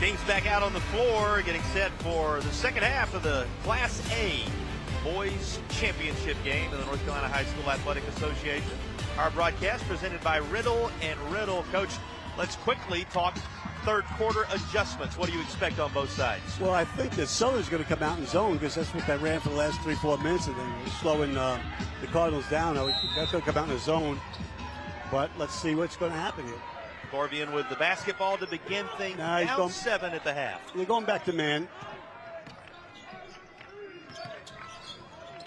Teams back out on the floor, getting set for the second half of the Class A Boys Championship game in the North Carolina High School Athletic Association. Our broadcast presented by Riddle and Riddle. Coach, let's quickly talk third quarter adjustments. What do you expect on both sides? Well, I think that Southern's going to come out in zone because that's what they ran for the last 3-4 minutes, and then slowing the Cardinals down. That's going to come out in the zone, but let's see what's going to happen here. Corvian with the basketball to begin things, down 7 at the half. They're going back to man.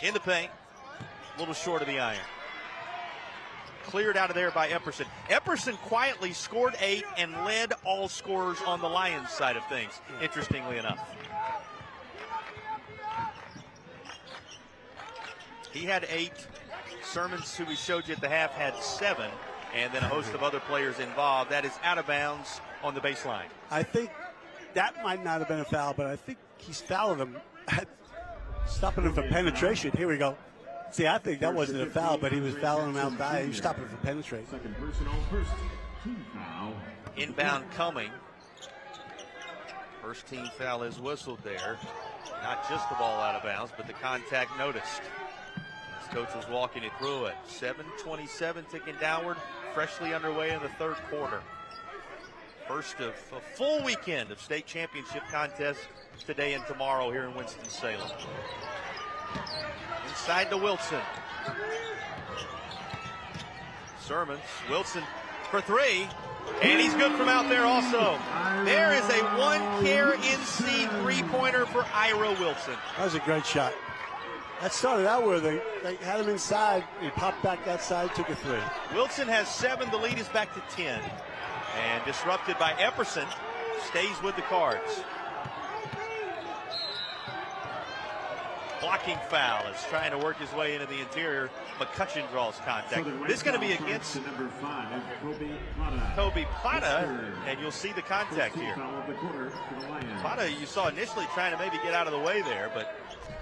In the paint, a little short of the iron. Cleared out of there by Epperson. Epperson quietly scored 8 and led all scorers on the Lions side of things, interestingly enough. He had 8. Sermons, who we showed you at the half, had 7. And then a host of other players involved. That is out of bounds on the baseline. I think that might not have been a foul, but I think he's fouling him, stopping him for penetration. Here we go. See, I think that wasn't a foul, but he was fouling him out by. He was stopping him for penetration. Second personal, first team foul. Inbound coming. First team foul is whistled there. Not just the ball out of bounds, but the contact noticed. As coach was walking it through it. 7:27 ticking downward, freshly underway in the third quarter. First of a full weekend of state championship contests today and tomorrow here in Winston-Salem. Inside to Wilson. Sermons, Wilson for 3, and he's good from out there also. There is a one-care NC three-pointer for Ira Wilson. That was a great shot. That started out where they had him inside. He popped back outside, took a 3. Wilson has 7. The lead is back to 10. And disrupted by Epperson, stays with the Cards. Blocking foul is trying to work his way into the interior. McCutcheon draws contact. This is going to be against number 5, Kobe Plata, and you'll see the contact here. Plata, you saw initially trying to maybe get out of the way there, but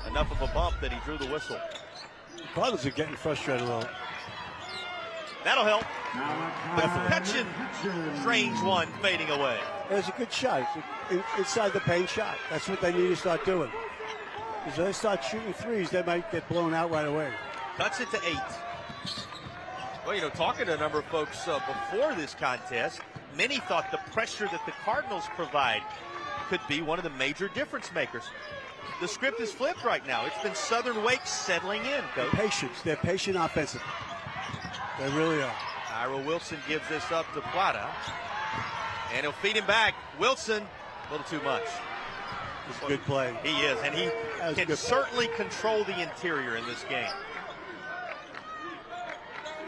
enough of a bump that he drew the whistle. Cardinals are getting frustrated a little. That'll help. McCutcheon trains one, fading away. It was a good shot. It's inside the paint shot. That's what they need to start doing. Because if they start shooting threes, they might get blown out right away. Cuts it to 8. Well, talking to a number of folks before this contest, many thought the pressure that the Cardinals provide could be one of the major difference makers. The script is flipped right now. It's been Southern Wake settling in, Coach. Patience. They're patient offensively. They really are. Ira Wilson gives this up to Plata, and he'll feed him back. Wilson, a little too much. It's a good play. He is, and he can certainly control the interior in this game.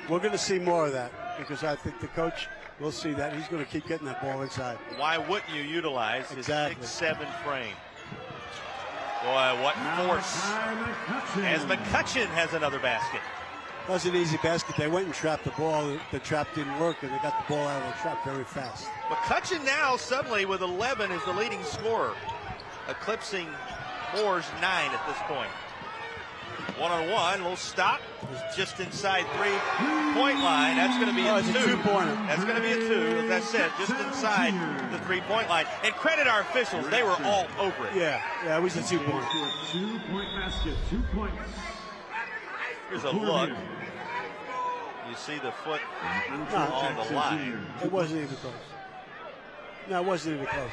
We're going to see more of that because I think the coach will see that. He's going to keep getting that ball inside. Why wouldn't you utilize his Exactly. 6'7" frame? Boy, what force. As McCutcheon has another basket. That was an easy basket. They went and trapped the ball. The trap didn't work, and they got the ball out of the trap very fast. McCutcheon now suddenly with 11 is the leading scorer, eclipsing Moore's 9 at this point. One-on-one, little stop, just inside three-point line. That's going to be a 2. Two-pointer. That's going to be a 2, as I said, just inside the three-point line. And credit our officials, they were all over it. Yeah, it was a 2-pointer. 2-point basket, 2 points. Here's a look. You see the foot on the line. It wasn't even close. No, it wasn't even close.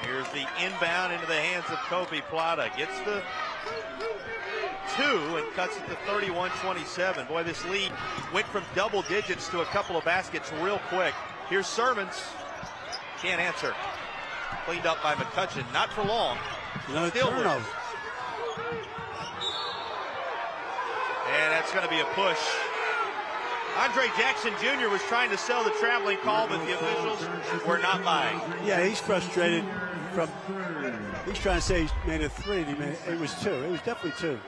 Here's the inbound into the hands of Kobe Plata. Gets the 2 and cuts it to 31-27. Boy, this lead went from double digits to a couple of baskets real quick. Here's Sermons. Can't answer. Cleaned up by McCutcheon. Not for long. No Still turnover. with it. And that's going to be a push. Andre Jackson Jr. was trying to sell the traveling call, but the officials were not buying. Yeah, he's frustrated from. He's trying to say he made a 3. And it was 2. It was definitely 2.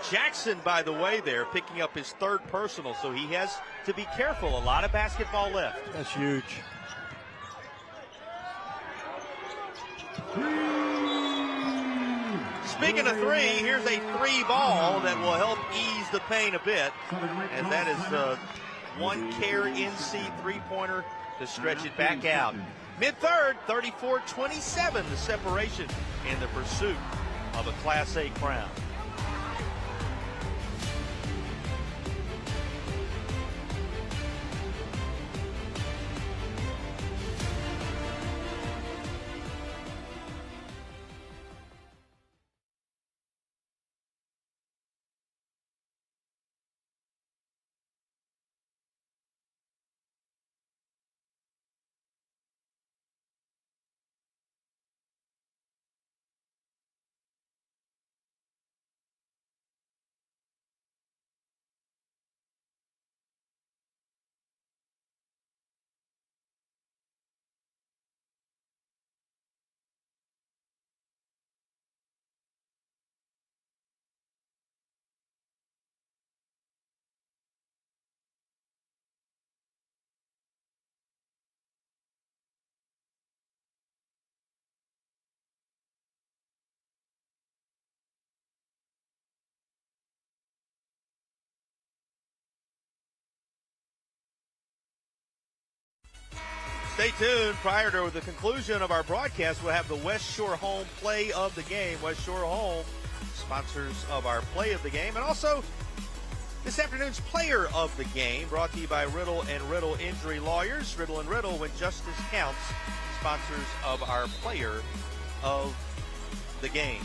Jackson, by the way, there picking up his 3rd personal, so he has to be careful. A lot of basketball left. That's huge. Speaking of three, here's a three ball that will help ease the pain a bit, as that is one Care NC three-pointer to stretch it back out. Mid-third, 34-27, the separation in the pursuit of a Class A crown. Stay tuned. Prior to the conclusion of our broadcast, we'll have the West Shore Home Play of the Game. West Shore Home, sponsors of our Play of the Game. And also, this afternoon's Player of the Game, brought to you by Riddle & Riddle Injury Lawyers. Riddle & Riddle, when justice counts, sponsors of our Player of the Game.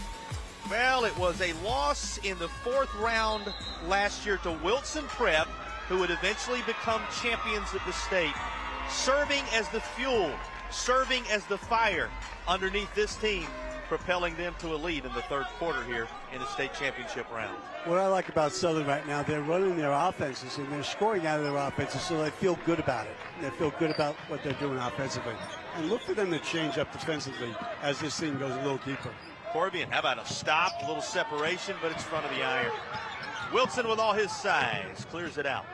Well, it was a loss in the fourth round last year to Wilson Prep, who would eventually become champions of the state. Serving as the fuel, serving as the fire underneath this team, propelling them to a lead in the third quarter here in the state championship round. What I like about Southern right now, they're running their offenses and they're scoring out of their offenses, so they feel good about it. They feel good about what they're doing offensively. And look for them to change up defensively as this thing goes a little deeper. Corvian, how about a stop, a little separation, but it's front of the iron. Wilson with all his size clears it out.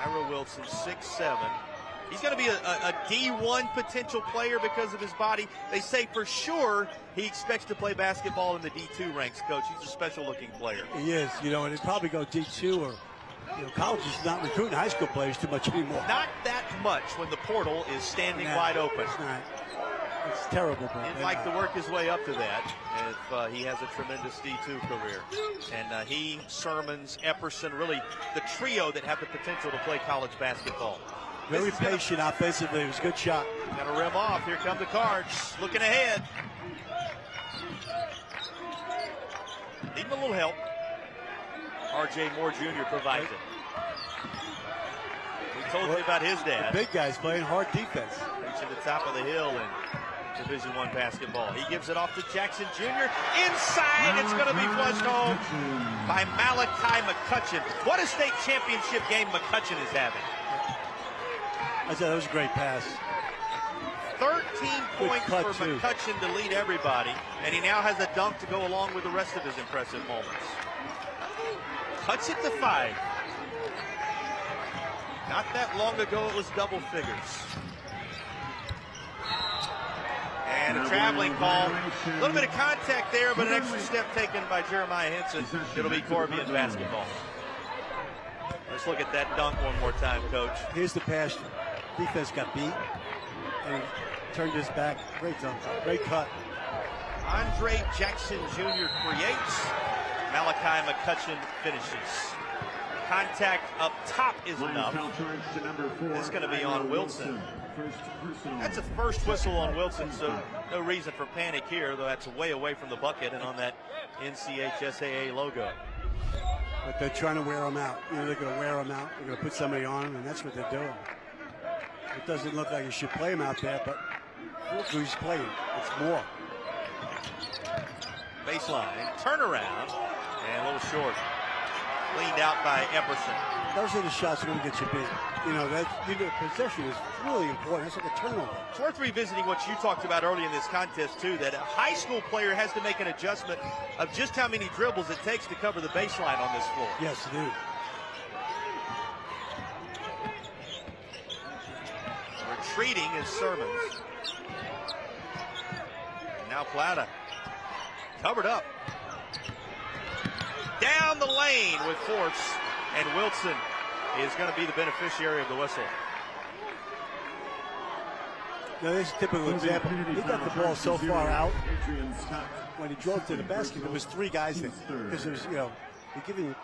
Ira Wilson, 6'7". He's going to be a D1 potential player because of his body. They say for sure he expects to play basketball in the D2 ranks, Coach. He's a special-looking player. He is, and he'd probably go D2 or, college is not recruiting high school players too much anymore. Not that much when the portal is standing wide open. It's not. It's terrible. He'd like to work his way up to that if he has a tremendous D2 career. And he, Sermons, Epperson, really the trio that have the potential to play college basketball. Very patient offensively. It was a good shot. Got to rim off. Here come the Cards. Looking ahead. Needing a little help. R.J. Moore Jr. provides it. We told you about his dad. The big guys playing hard defense. Reaching the top of the hill in Division I basketball. He gives it off to Jackson Jr. Inside, it's going to be flushed home by Malachi McCutcheon. What a state championship game McCutcheon is having. I said that was a great pass. 13 points for McCutcheon to lead everybody, and he now has a dunk to go along with the rest of his impressive moments. Cuts it to 5. Not that long ago, it was double figures. And a traveling call. A little bit of contact there, but an extra step taken by Jeremiah Henson. It'll be Corvian basketball. Let's look at that dunk one more time, Coach. Here's the pass. Defense got beat, and he turned his back. Great dunk. Great cut. Andre Jackson Jr. creates. Malachi McCutcheon finishes. Contact up top is enough. It's going to be on Wilson. That's a first whistle on Wilson, so no reason for panic here, though that's way away from the bucket and on that NCHSAA logo. But they're trying to wear him out. They're going to wear him out. They're going to put somebody on him, and that's what they're doing. It doesn't look like you should play him out there, but look who he's playing. It's more. Baseline, turnaround, and a little short. Cleaned out by Epperson. Those are the shots that are going to get you beat. Possession is really important. It's like a turnover. It's worth revisiting what you talked about early in this contest, too, that a high school player has to make an adjustment of just how many dribbles it takes to cover the baseline on this floor. Yes, it is. Retreating is Sermons. Now Plata Covered up. Down the lane with force, and Wilson is going to be the beneficiary of the whistle. Now, this is a typical example. He got the ball so far out. When he drove to the basket, there was 3 guys there. Because there's, you're giving,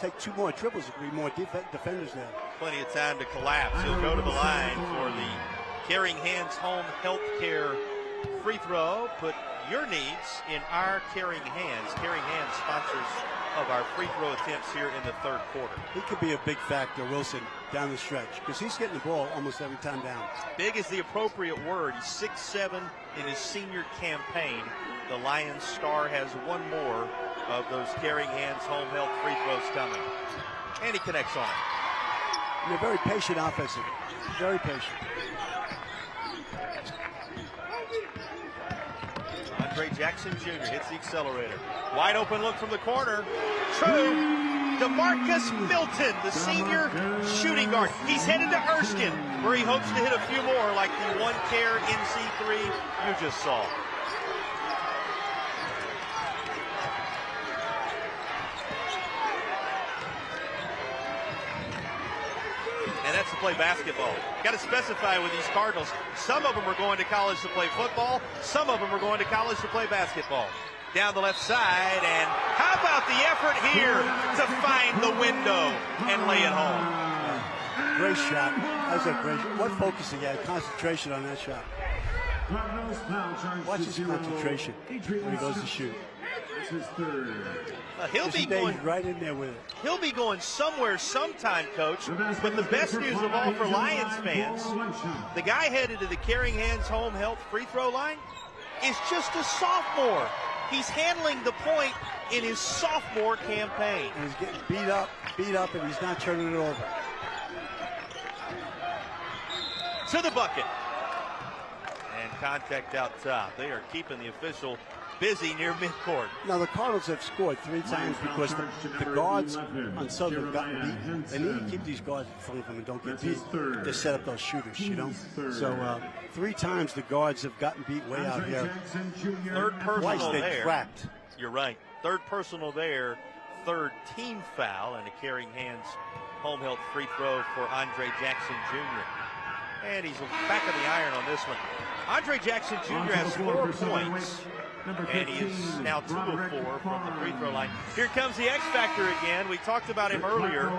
take 2 more dribbles, there could be more defenders there. Plenty of time to collapse. He'll go to the line for the Caring Hands Home Healthcare free throw. Put your needs in our Caring Hands. Caring Hands sponsors of our free throw attempts here in the third quarter. He could be a big factor, Wilson, down the stretch, because he's getting the ball almost every time down. Big is the appropriate word. He's 6'7" in his senior campaign. The Lions star has 1 more of those Caring Hands Home Health free throws coming. And he connects on it. They're very patient offensive. Very patient. Andre Jackson Jr. hits the accelerator. Wide open look from the corner. True. DeMarcus Milton, the senior shooting guard. He's headed to Erskine, where he hopes to hit a few more like the OneCare NC3 you just saw. And that's to play basketball. Got to specify with these Cardinals. Some of them are going to college to play football. Some of them are going to college to play basketball. Down the left side, and how about the effort here to find the window and lay it home? Great shot. That was a great shot. What focus he had. Concentration on that shot. Watch his concentration when he goes to shoot. He'll be going right in there with it. He'll be going somewhere sometime, Coach. But the best news of all for Lions fans, the guy headed to the Caring Hands Home Health free throw line is just a sophomore. He's handling the point in his sophomore campaign. And he's getting beat up, and he's not turning it over. To the bucket. And contact out top. They are keeping the official busy near midcourt. Now, the Cardinals have scored 3 times because the guards on Southern have gotten beaten. They need to keep these guards in front of them and don't get beat to set up those shooters, So 3 times the guards have gotten beat way out here. Third personal Twice they there. cracked. You're right. Third personal there. 3rd team foul and a Caring Hands Home Health free throw for Andre Jackson Jr. And he's back of the iron on this one. Andre Jackson Jr. has 4 points. And he is now 2 of 4 from the free throw line. Here comes the X Factor again. We talked about him earlier.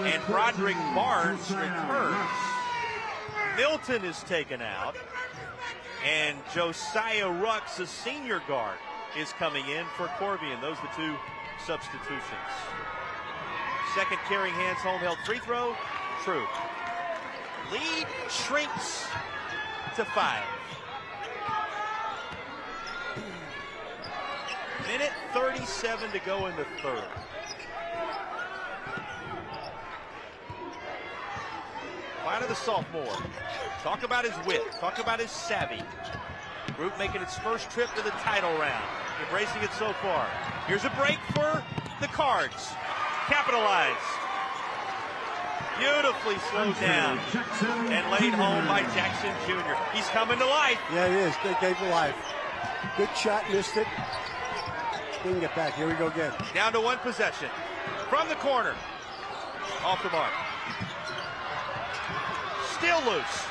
And Broderick Barnes returns. Milton is taken out. And Josiah Rux, a senior guard, is coming in for Corvian. Those are the 2 substitutions. Second Caring Hands Home Health free throw. True. Lead shrinks to 5. Minute 37 to go in the third. Final the sophomore. Talk about his wit. Talk about his savvy. Group making its first trip to the title round. Embracing it so far. Here's a break for the Cards. Capitalized. Beautifully slowed down and laid home by Jackson Jr. He's coming to life. Yeah, he is. Good game for life. Good shot, missed it. Didn't get back. Here we go again. Down to 1 possession. From the corner. Off the mark. Still loose.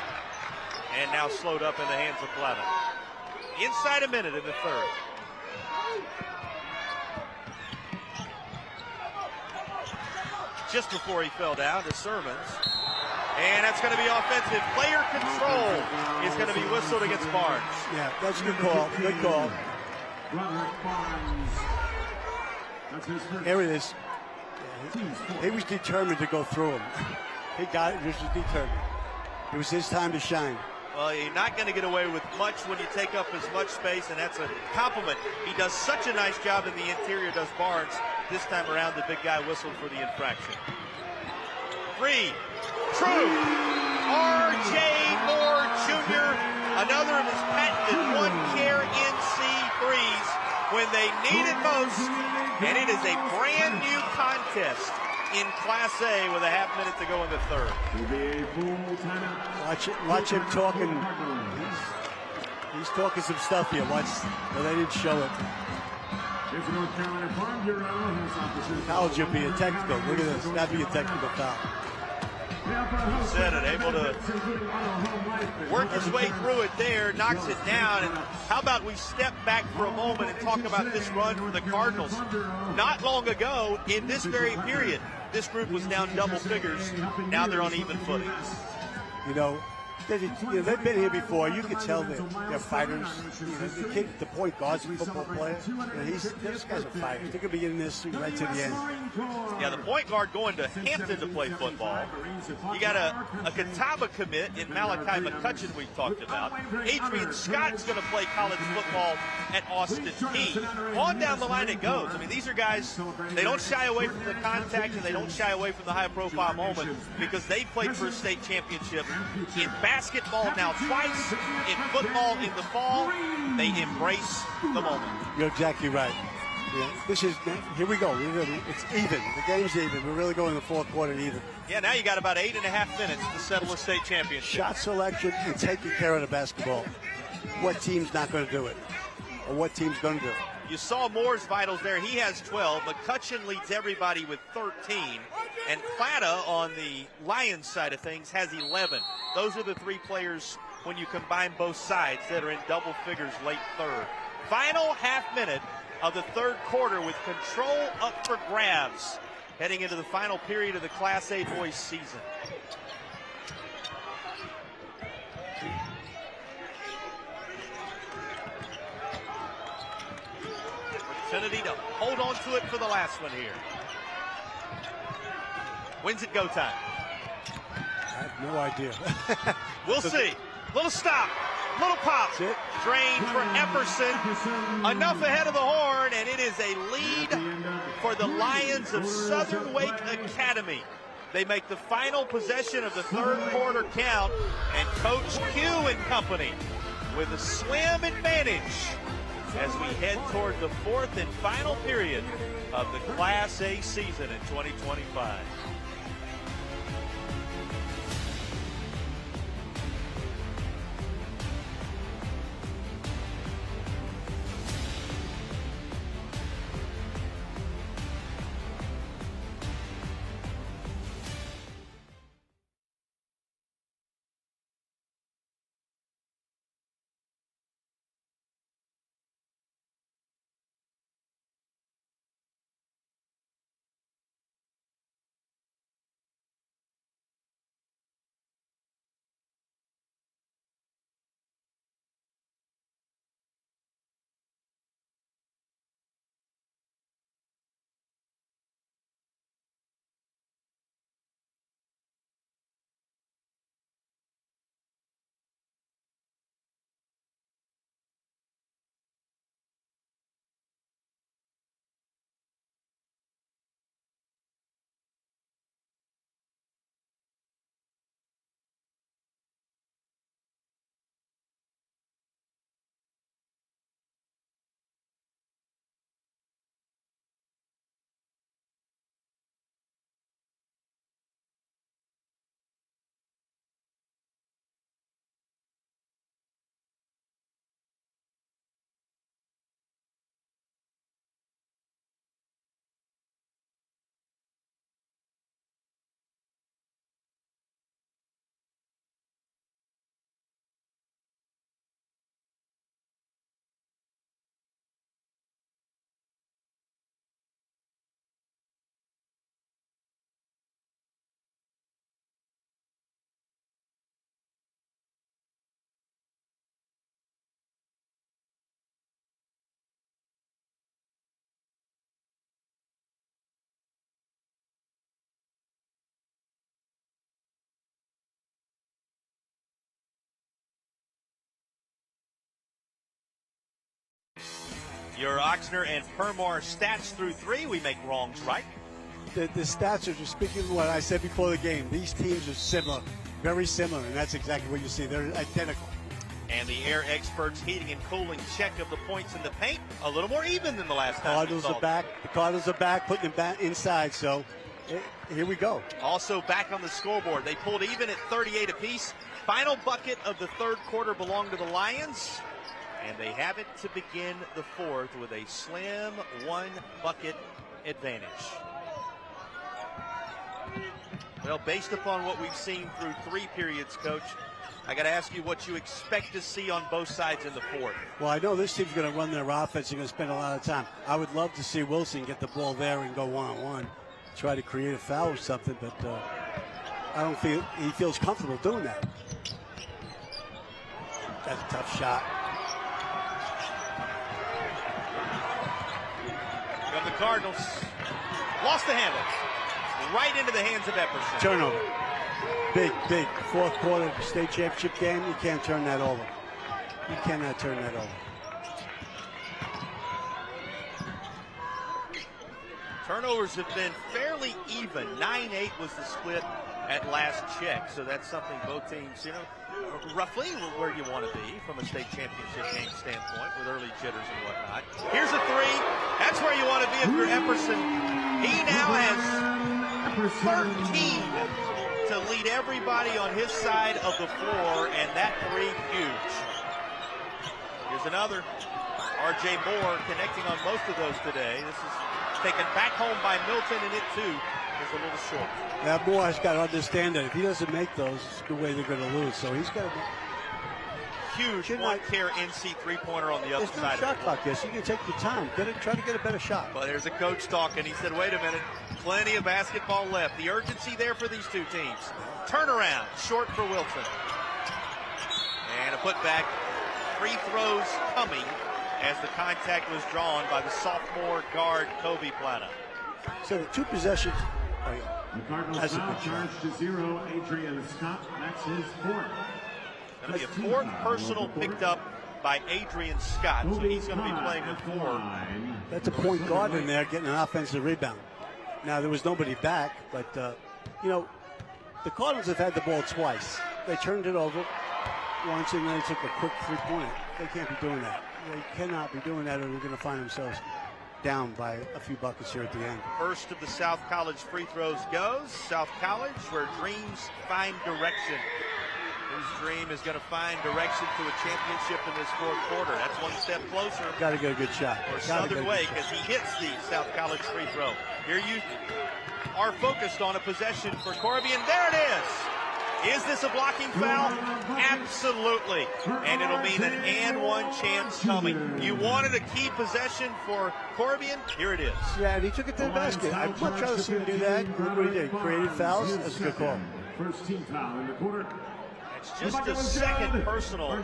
And now slowed up in the hands of Clevin. Inside a minute in the third. Just before he fell down to Sermons. And that's going to be offensive. Player control is going to be whistled against Barnes. Yeah, that's a good call. Good call. Here it is. He was determined to go through him. He got it. He was determined. It was his time to shine. Well, you're not going to get away with much when you take up as much space, and that's a compliment. He does such a nice job in the interior, does Barnes. This time around, the big guy whistled for the infraction. 3. True. R.J. Moore Jr., another of his patented OneCare NC3s when they need it most. And it is a brand new contest in Class A with a half minute to go in the third. Watch him talking. He's talking some stuff here. Watch, but they didn't show it. Here's the North Carolina Farm Bureau. Has opportunity. College would be a technical. Look at this. That'd be a technical foul. Said it, able to work his way through it there, knocks it down. And how about we step back for a moment and talk about this run for the Cardinals? Not long ago, in this very period, this group was down double figures. Now they're on even footing. You know, they've been here before. You can tell they're fighters. The kid, the point guard's a football player. Those guys are fighters. They're going to be in this right to the end. Yeah, the point guard going to Hampton to play football. You got a Catawba commit in Malachi McCutcheon we talked about. Adrian Scott's going to play college football at Austin Peay. On down the line it goes. I mean, these are guys, they don't shy away from the contact and they don't shy away from the high-profile moment because they played for a state championship in basketball now twice, in football in the fall. They embrace the moment. You're exactly right. Yeah, here we go. It's even. The game's even. We're really going to the fourth quarter even. Yeah, now you got about 8.5 minutes to settle a state championship. Shot selection and taking care of the basketball. What team's not going to do it? Or what team's going to do it? You saw Moore's vitals there. He has 12. McCutcheon leads everybody with 13. And Plata on the Lions side of things has 11. Those are the three players, when you combine both sides, that are in double figures late third. Final half minute of the third quarter with control up for grabs heading into the final period of the Class A boys season. Opportunity to hold on to it for the last one here. When's it go time? I have no idea. We'll see. Little stop. Little pop. Drain for Epperson. Enough ahead of the horn, and it is a lead for the Lions of Southern Wake Academy. They make the final possession of the third quarter count, and Coach Q and company with a slim advantage as we head toward the fourth and final period of the Class A season in 2025. Your Oxner and Permar stats through three. We make wrongs right. The stats are just speaking of what I said before the game. These teams are similar, very similar, and that's exactly what you see. They're identical. And the Air Experts heating and cooling check of the points in the paint, a little more even than the last time. Cardinals are back. The Cardinals are back, putting them back inside. So here we go. Also back on the scoreboard. They pulled even at 38 apiece. Final bucket of the third quarter belonged to the Lions. And they have it to begin the fourth with a slim one-bucket advantage. Well, based upon what we've seen through 3 periods, Coach, I got to ask you what you expect to see on both sides in the fourth. Well, I know this team's going to run their offense. They're going to spend a lot of time. I would love to see Wilson get the ball there and go one-on-one, try to create a foul or something, but I don't feel he feels comfortable doing that. That's a tough shot. From the Cardinals, lost the handle. Right into the hands of Epperson. Turnover. Big. Fourth quarter state championship game. You can't turn that over. You cannot turn that over. Turnovers have been fairly even. 9-8 was the split at last check. So that's something both teams, roughly where you want to be from a state championship game standpoint with early jitters and whatnot. Here's a 3. That's where you want to be if you're Epperson. He now has 13 to lead everybody on his side of the floor, and that 3 huge. Here's another. R.J. Moore connecting on most of those today. This is taken back home by Milton, and it too is a little short. Now Moore has got to understand that if he doesn't make those, it's the way they're going to lose. So he's got to. Huge one-care NC three-pointer on the other side. There's no shot clock, yes. You can take your time. Try to get a better shot. Well, there's a coach talking. He said, wait a minute. Plenty of basketball left. The urgency there for these two teams. Turnaround, short for Wilson. And a putback. Free throws coming as the contact was drawn by the sophomore guard, Kobe Plata. So the 2 possessions. Oh, yeah. The Cardinals now charged to 0. Adrian Scott, that's his 4th. That'll be a 4th personal picked up by Adrian Scott, so he's going to be playing with 4. That's a point guard in there getting an offensive rebound. Now, there was nobody back, but, the Cardinals have had the ball twice. They turned it over once, and then they took a quick 3-pointer. They can't be doing that. They cannot be doing that, or they're going to find themselves down by a few buckets here at the end. First of the South College free throws goes. South College, where dreams find direction. Whose dream is going to find direction to a championship in this 4th quarter. That's one step closer. Got to get a good shot. Or Southern Wake as he hits the South College free throw. Here you are focused on a possession for Corvian. There it is. Is this a blocking foul? Absolutely. And it'll mean an and 1 chance coming. You wanted a key possession for Corvian. Here it is. Yeah, and he took it to the basket. I'd much rather see him do that. Look what he did. Created fouls. That's a good call. First team foul in the quarter. It's just a second personal on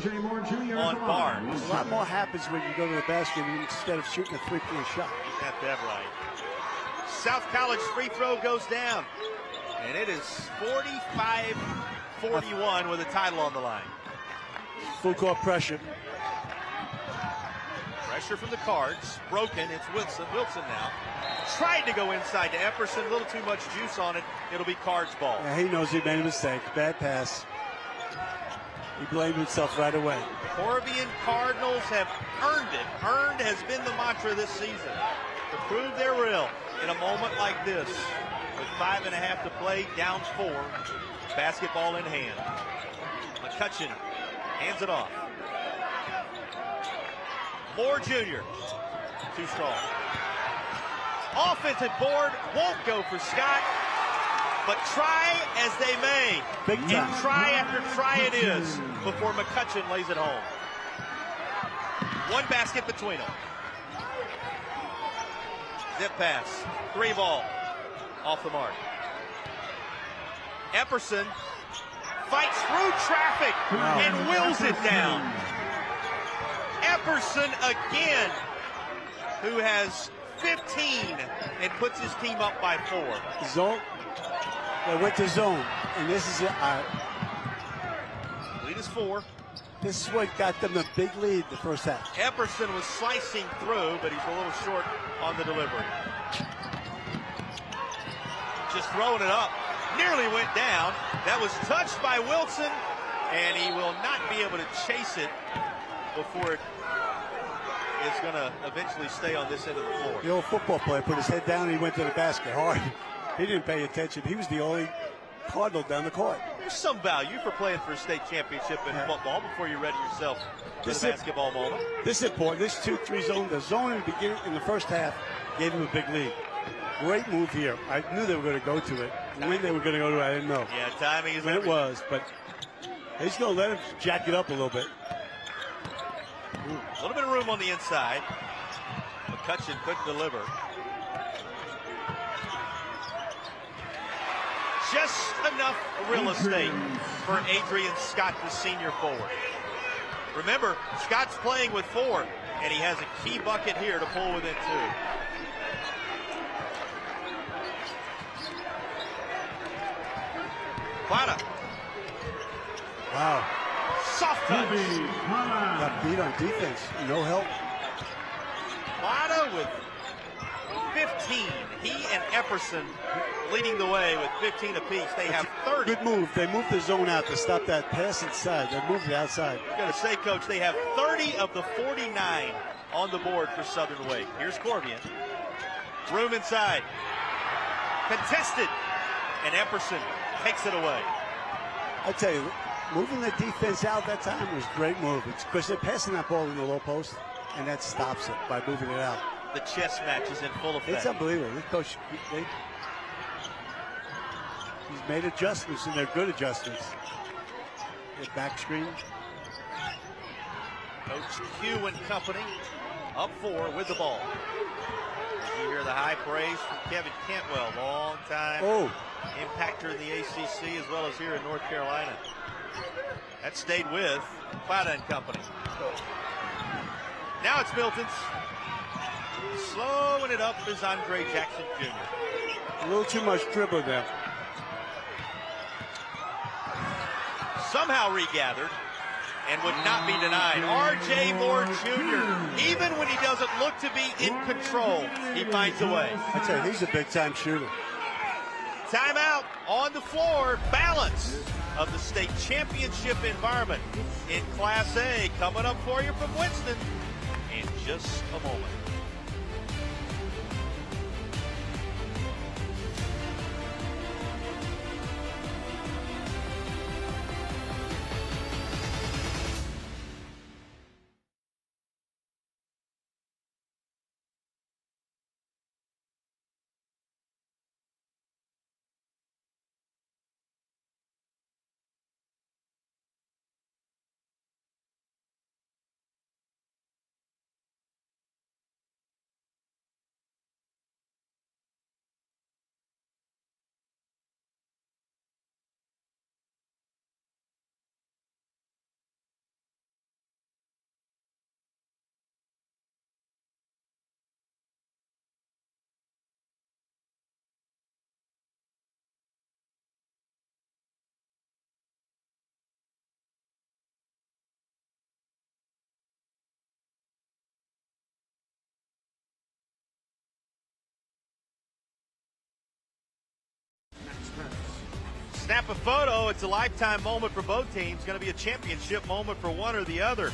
Barnes. A lot more happens when you go to the basket instead of shooting a 3-point shot. You got that right. South College free throw goes down. And it is 45-41 with a title on the line. Full court pressure. Pressure from the Cards. Broken. It's Wilson. Wilson now. Tried to go inside to Epperson. A little too much juice on it. It'll be Cards ball. Yeah, he knows he made a mistake. Bad pass. He blamed himself right away. Corvian Cardinals have earned it. Earned has been the mantra this season. To prove they're real in a moment like this. With 5.5 to play, down 4. Basketball in hand. McCutcheon hands it off. Moore Jr. Too strong. Offensive board won't go for Scott. But try as they may, and try after try it is before McCutcheon lays it home. 1 basket between them. Zip pass, 3 ball, off the mark. Epperson fights through traffic and wills it down. Epperson again, who has 15 and puts his team up by 4. Zone. They went to zone, and this is it. Lead is 4. This is what got them the big lead the first half. Epperson was slicing through, but he's a little short on the delivery. Just throwing it up. Nearly went down. That was touched by Wilson, and he will not be able to chase it before it is going to eventually stay on this end of the floor. The old football player put his head down and he went to the basket hard. He didn't pay attention. He was the only Cardinal down the court. There's some value for playing for a state championship in football before you ready yourself for the basketball moment. This is important. This 2-3 zone, the zone in the beginning, in the first half, gave him a big lead. Great move here. I knew they were going to go to it. When they were going to go to it, I didn't know. Yeah, timing is when it was, but he's going to let him jack it up a little bit. A little bit of room on the inside. McCutcheon couldn't deliver. Just enough real estate for Adrian Scott, the senior forward. Remember, Scott's playing with 4, and he has a key bucket here to pull within 2. Plata. Wow. Soft touch. Got beat on defense. No help. Plata with 15. He and Epperson leading the way with 15 apiece. They have 30. Good move. They moved the zone out to stop that pass inside. They moved it outside. I'm going to say, Coach, they have 30 of the 49 on the board for Southern Wake. Here's Corvian. Room inside. Contested. And Epperson takes it away. I tell you, moving the defense out that time was a great move. It's because they're passing that ball in the low post, and that stops it by moving it out. The chess match is in full effect. It's unbelievable. This coach, he's made adjustments, and they're good adjustments. The back screen. Coach Q and company up 4 with the ball. You hear the high praise from Kevin Cantwell, long time impactor in the ACC as well as here in North Carolina. That stayed with Plata and company. Now it's Milton's. Slowing it up is Andre Jackson Jr. A little too much dribble there. Somehow regathered and would not be denied. R.J. Moore Jr., even when he doesn't look to be in control, he finds a way. I tell you, he's a big-time shooter. Timeout on the floor. Balance of the state championship environment in Class A coming up for you from Winston in just a moment. Snap a photo. It's a lifetime moment for both teams. Going to be a championship moment for one or the other.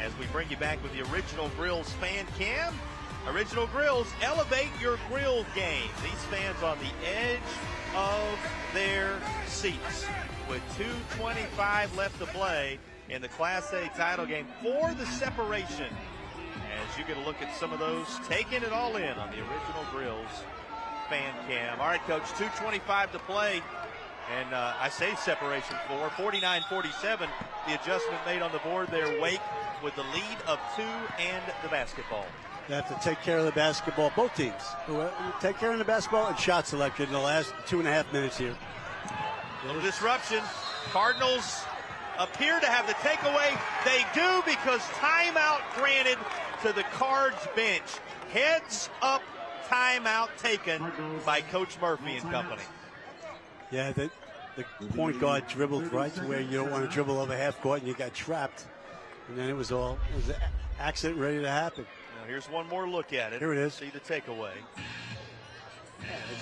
As we bring you back with the Original Grills fan cam. Original Grills, elevate your grill game. These fans on the edge of their seats with 2:25 left to play in the Class A title game for the separation. As you get a look at some of those, taking it all in on the Original Grills fan cam. All right, Coach, 2:25 to play. And I say separation 4, 49-47. The adjustment made on the board there. Wake with the lead of 2 and the basketball. They have to take care of the basketball, both teams. Take care of the basketball and shot selection in the last 2.5 minutes here. Little disruption. Cardinals appear to have the takeaway. They do because timeout granted to the Cards bench. Heads up timeout taken by Coach Murphy and company. Yeah, the point guard dribbled right to where you don't want to dribble over half court, and you got trapped. And then it was an accident ready to happen. Now here's one more look at it. Here it is. See the takeaway.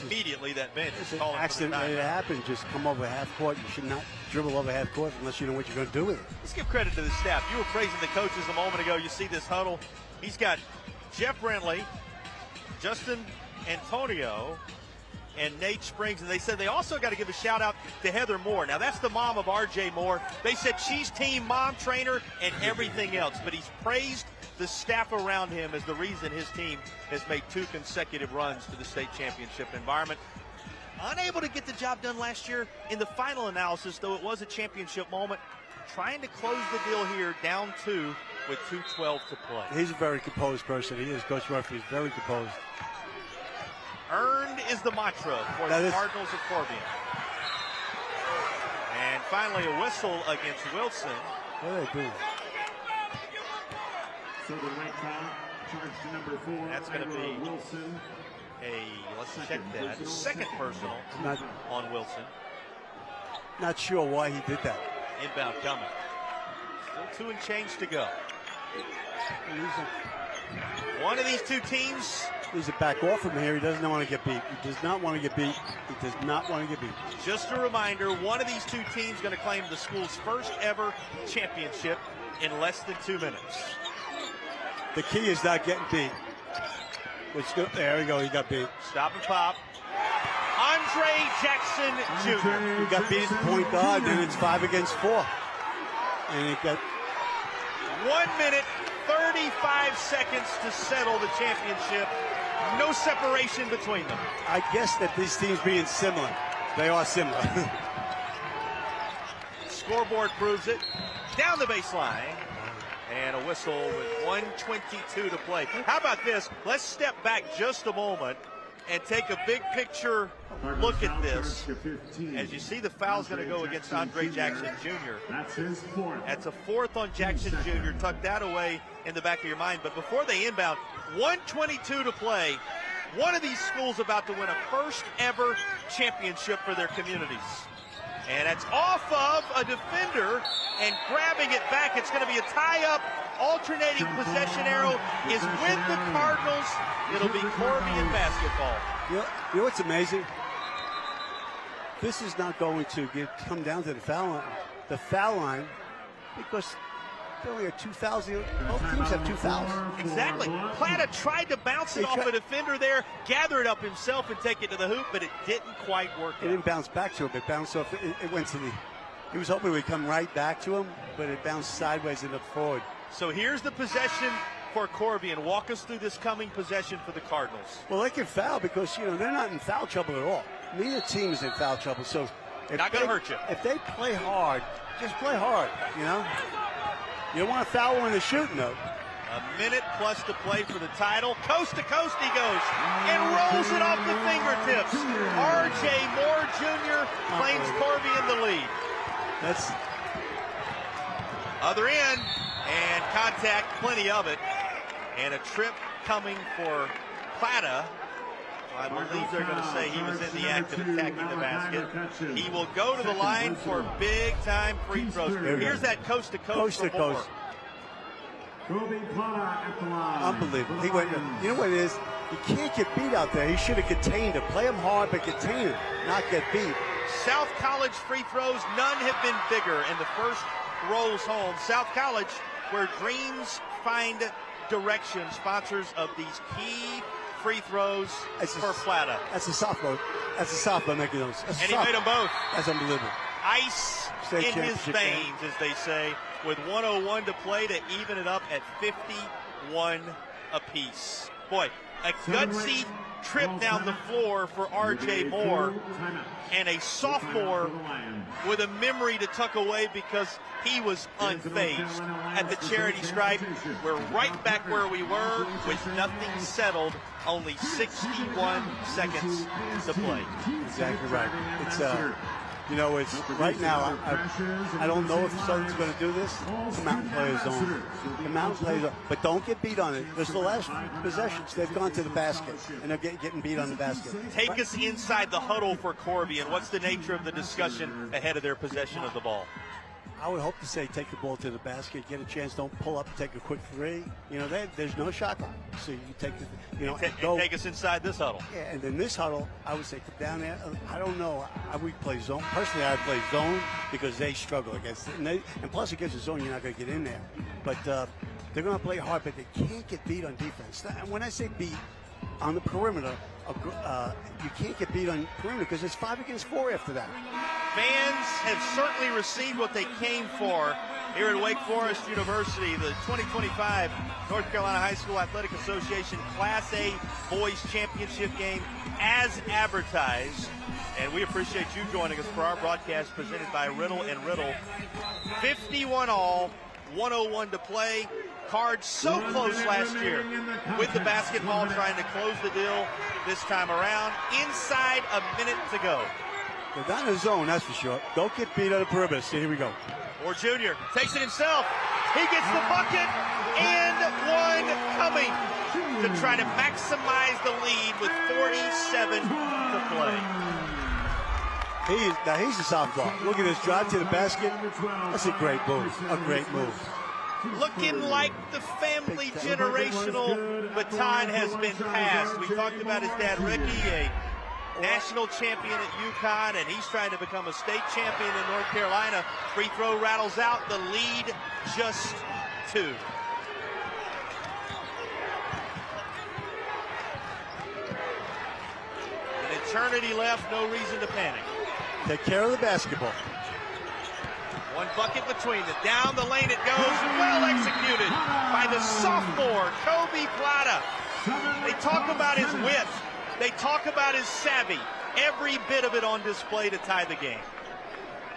Immediately that bench It's is an calling accident for the ready to timeout. happen. Just come over half court. You should not dribble over half court unless you know what you're going to do with it. Let's give credit to the staff. You were praising the coaches a moment ago. You see this huddle. He's got Jeff Brentley, Justin Antonio, and Nate Springs. And they said they also got to give a shout out to Heather Moore. Now that's the mom of RJ Moore. They said she's team mom, trainer, and everything else. But he's praised the staff around him as the reason his team has made 2 consecutive runs to the state championship environment. Unable to get the job done last year in the final analysis, though it was a championship moment. Trying to close the deal here, down 2 with 2:12 to play. He's a very composed person. He is. Coach Murphy is very composed. Earned is the mantra for the Cardinals of Corvian. And finally a whistle against Wilson. What are they doing? So the right foul, charge to number 4. That's going to be Wilson. Let's check that. Second personal on Wilson. Not sure why he did that. Inbound coming. Still 2 and change to go. One of these 2 teams needs to back off from here. He doesn't want to get beat. He does not want to get beat. He does not want to get beat. Just a reminder, one of these 2 teams going to claim the school's first ever championship in less than 2 minutes. The key is not getting beat. There we go. He got beat. Stop and pop. Andre Jackson Jr. He got beat at point guard, then it's 5 against 4. And he got 1 minute, 35 seconds to settle the championship. No separation between them. I guess that these teams being similar. They are similar. Scoreboard proves it. Down the baseline. And a whistle with 1:22 to play. How about this? Let's step back just a moment and take a big picture look at this. As you see, the foul's going to go against Andre Jackson Jr. That's his 4th. That's a 4th on Jackson Jr. Tuck that away in the back of your mind. But before they inbound, 1:22 to play. One of these schools about to win a first ever championship for their communities. And that's off of a defender and grabbing it back. It's going to be a tie-up. Alternating possession arrow is with the Cardinals. It'll be Corvian basketball. You know what's amazing? This is not going to come down to the foul line, because they only have 2 fouls. Both teams have 2 fouls. Exactly. Plata tried to bounce it off a defender there, gather it up himself and take it to the hoop, but it didn't quite work. It didn't bounce back to him. It bounced off. It went to the. He was hoping it would come right back to him, but it bounced sideways and up forward. So here's the possession for Corvian. Walk us through this coming possession for the Cardinals. Well, they can foul because, they're not in foul trouble at all. Neither team is in foul trouble. So not going to hurt you. If they play hard, just play hard, You don't want to foul when they're shooting, though. A minute plus to play for the title. Coast to coast he goes and rolls it off the fingertips. RJ Moore Jr. claims Corvian the lead. That's other end, and contact, plenty of it. And a trip coming for Plata. I believe they're going to say he was in the act of attacking the basket. He will go to the line for big-time free throws. Here's that coast-to-coast. Coast-to-coast. Unbelievable. He went. You know what it is? He can't get beat out there. He should have contained it. Play him hard, but contain it, not get beat. South College free throws, none have been bigger, and the first rolls home. South College, where dreams find direction, sponsors of these key free throws for Plata. That's a sophomore. That's a sophomore making those. And he made them both. That's unbelievable. Ice in his veins, as they say, with 1:01 to play to even it up at 51 apiece. Boy, a gutsy trip down the floor for RJ Moore, and a sophomore with a memory to tuck away because he was unfazed at the charity stripe. We're right back where we were with nothing settled, only 61 seconds to play. Exactly right. It's it's right now. I don't know if Southern's going to do this. The Mountain Players zone. The Mountain Players zone. But don't get beat on it. Because the last possessions, they've gone to the basket, and they're getting beat on the basket. Take us inside the huddle for Corvian. What's the nature of the discussion ahead of their possession of the ball? I would hope to say take the ball to the basket, get a chance, don't pull up and take a quick three. There's no shot clock. So you take go. Take us inside this huddle. Yeah, and then this huddle, I would say come down there. I don't know. I would play zone. Personally, I'd play zone because they struggle against it. And plus, against the zone, you're not going to get in there. But they're going to play hard, but they can't get beat on defense. And when I say beat, on the perimeter, you can't get beat on perimeter because it's 5 against 4 after that. Fans have certainly received what they came for here at Wake Forest University. The 2025 North Carolina High School Athletic Association Class A Boys Championship game as advertised. And we appreciate you joining us for our broadcast presented by Riddle and Riddle. 51 all, 101 to play. Cards so close last year with the basketball trying to close the deal this time around. Inside a minute to go. They're not in the zone, that's for sure. Don't get beat on the perimeter. See, here we go. Or Junior takes it himself. He gets the bucket and one coming to try to maximize the lead with 47 to play. He's a sophomore. Look at this drive to the basket. That's a great move. A great move. Looking like the family generational baton has been passed. We talked about his dad, Ricky, a national champion at UConn, and he's trying to become a state champion in North Carolina. Free throw rattles out. The lead just 2. An eternity left, no reason to panic. Take care of the basketball. One bucket between them. Down the lane it goes. Well executed by the sophomore, Kobe Plata. They talk about his wit. They talk about his savvy. Every bit of it on display to tie the game.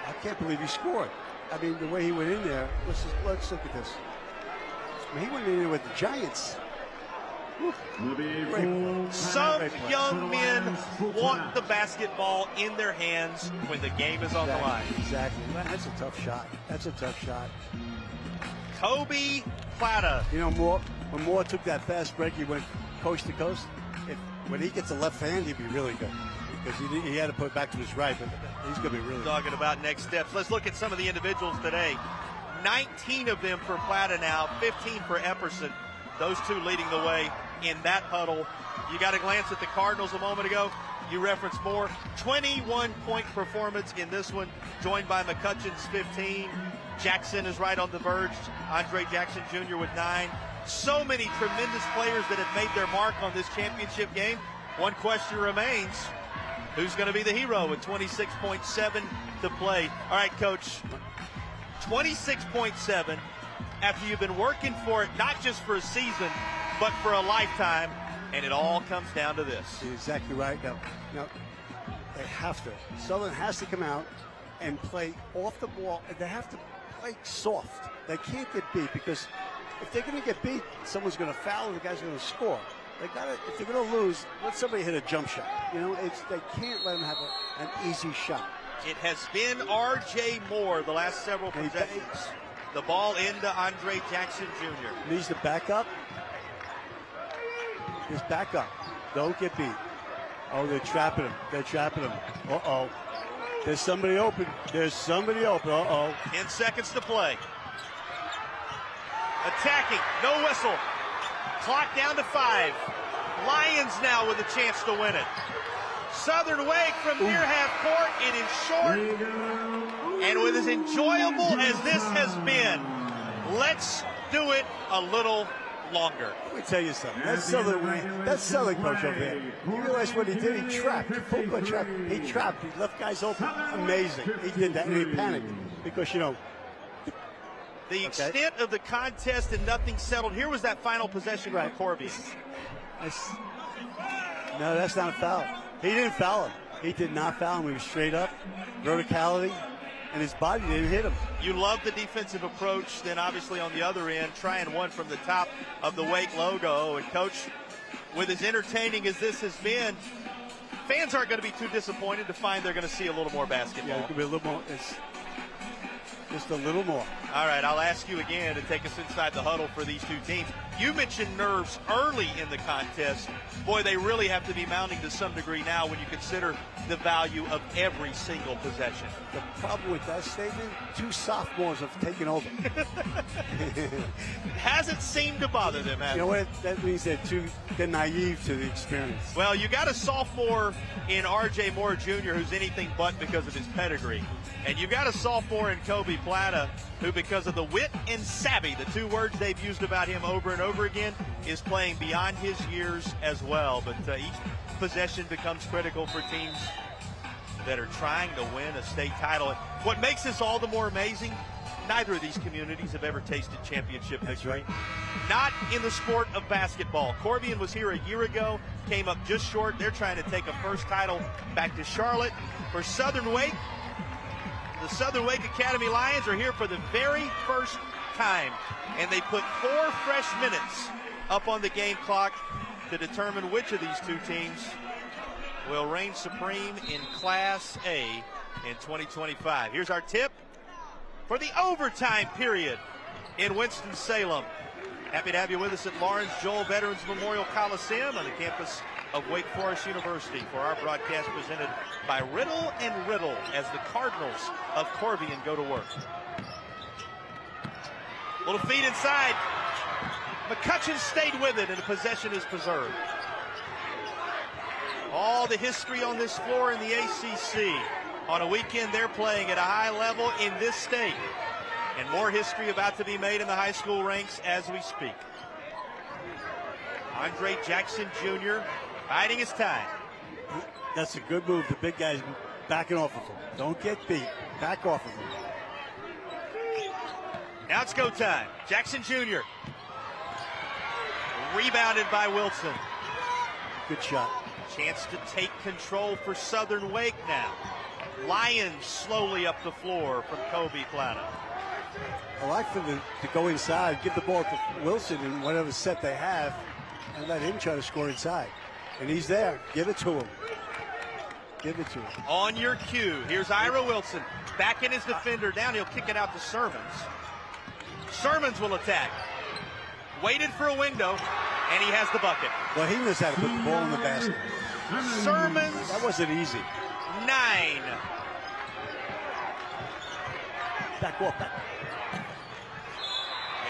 I can't believe he scored. I mean, the way he went in there. Let's look at this. I mean, he went in there with the Giants. Some young men want the basketball in their hands when the game is on the line. Exactly. That's a tough shot. That's a tough shot. Kobe Plata. You know, when Moore took that fast break, he went coast to coast. When he gets a left hand, he'd be really good. Because he had to put it back to his right, but he's going to be really good. Talking about next steps. Let's look at some of the individuals today. 19 of them for Plata now, 15 for Epperson. Those two leading the way in that huddle. You got a glance at the Cardinals a moment ago. You referenced Moore. 21-point performance in this one, joined by McCutcheon's 15. Jackson is right on the verge. Andre Jackson Jr. with 9. So many tremendous players that have made their mark on this championship game. One question remains. Who's going to be the hero with 26.7 to play? All right, Coach. 26.7 after you've been working for it, not just for a season, but for a lifetime, and it all comes down to this. You're exactly right. Now, they have to. Southern has to come out and play off the ball. They have to play soft. They can't get beat because if they're going to get beat, someone's going to foul and the guy's going to score. They got to. If they're going to lose, let somebody hit a jump shot. You know, they can't let them have an easy shot. It has been R.J. Moore the last several possessions. The ball into Andre Jackson Jr. Needs to back up. Just back up. Don't get beat. Oh, they're trapping him. They're trapping him. Uh-oh. There's somebody open. There's somebody open. Uh-oh. 10 seconds to play. Attacking. No whistle. Clock down to 5. Lions now with a chance to win it. Southern Wake from near half court. It is short. And with as enjoyable as this has been, let's do it a little longer. Let me tell you something. That's Southern coach over there. You realize what he did? He trapped. Full court trap. He trapped. He left guys open. Amazing. He did that and he panicked because, you know. The extent of the contest and nothing settled. Here was that final possession from Corvian. No, that's not a foul. He didn't foul him. He did not foul him. He was straight up. Verticality. And his body didn't hit him. You love the defensive approach. Then obviously on the other end, trying one from the top of the Wake logo. And Coach, with as entertaining as this has been, fans aren't going to be too disappointed to find they're going to see a little more basketball. Yeah, it could be a little more. It's just a little more. All right, I'll ask you again to take us inside the huddle for these two teams. You mentioned nerves early in the contest. Boy, they really have to be mounting to some degree now when you consider the value of every single possession. The problem with that statement, 2 sophomores have taken over. It hasn't seemed to bother them, has it? You know what? That means they're naive to the experience. Well, you got a sophomore in R.J. Moore Jr. who's anything but because of his pedigree. And you've got a sophomore in Kobe Plata who, because of the wit and savvy, the 2 words they've used about him over and over again, is playing beyond his years as well. But possession becomes critical for teams that are trying to win a state title. What makes this all the more amazing, neither of these communities have ever tasted championship victory. Not in the sport of basketball. Corvian was here a year ago, came up just short. They're trying to take a first title back to Charlotte. For Southern Wake, the Southern Wake Academy Lions are here for the very first time, and they put 4 fresh minutes up on the game clock to determine which of these two teams will reign supreme in Class A in 2025. Here's our tip for the overtime period in Winston-Salem. Happy to have you with us at Lawrence Joel Veterans Memorial Coliseum on the campus of Wake Forest University for our broadcast presented by Riddle and Riddle as the Cardinals of Corvian go to work. Little feed inside. McCutcheon stayed with it, and the possession is preserved. All the history on this floor in the ACC. On a weekend they're playing at a high level in this state. And more history about to be made in the high school ranks as we speak. Andre Jackson Jr. biding his time. That's a good move. The big guy's backing off of him. Don't get beat. Back off of him. Now it's go time. Jackson Jr. Rebounded by Wilson. Good shot. Chance to take control for Southern Wake now. Lions slowly up the floor from Kobe Plata. I like for them to go inside, give the ball to Wilson in whatever set they have, and let him try to score inside. And he's there. Give it to him. Give it to him. On your cue, here's Ira Wilson. Back in his defender down. He'll kick it out to Sermons. Sermons will attack. Waited for a window, and he has the bucket. Well, he knows how to put the ball in the basket. Sermons. That wasn't easy. 9. Back off. Back.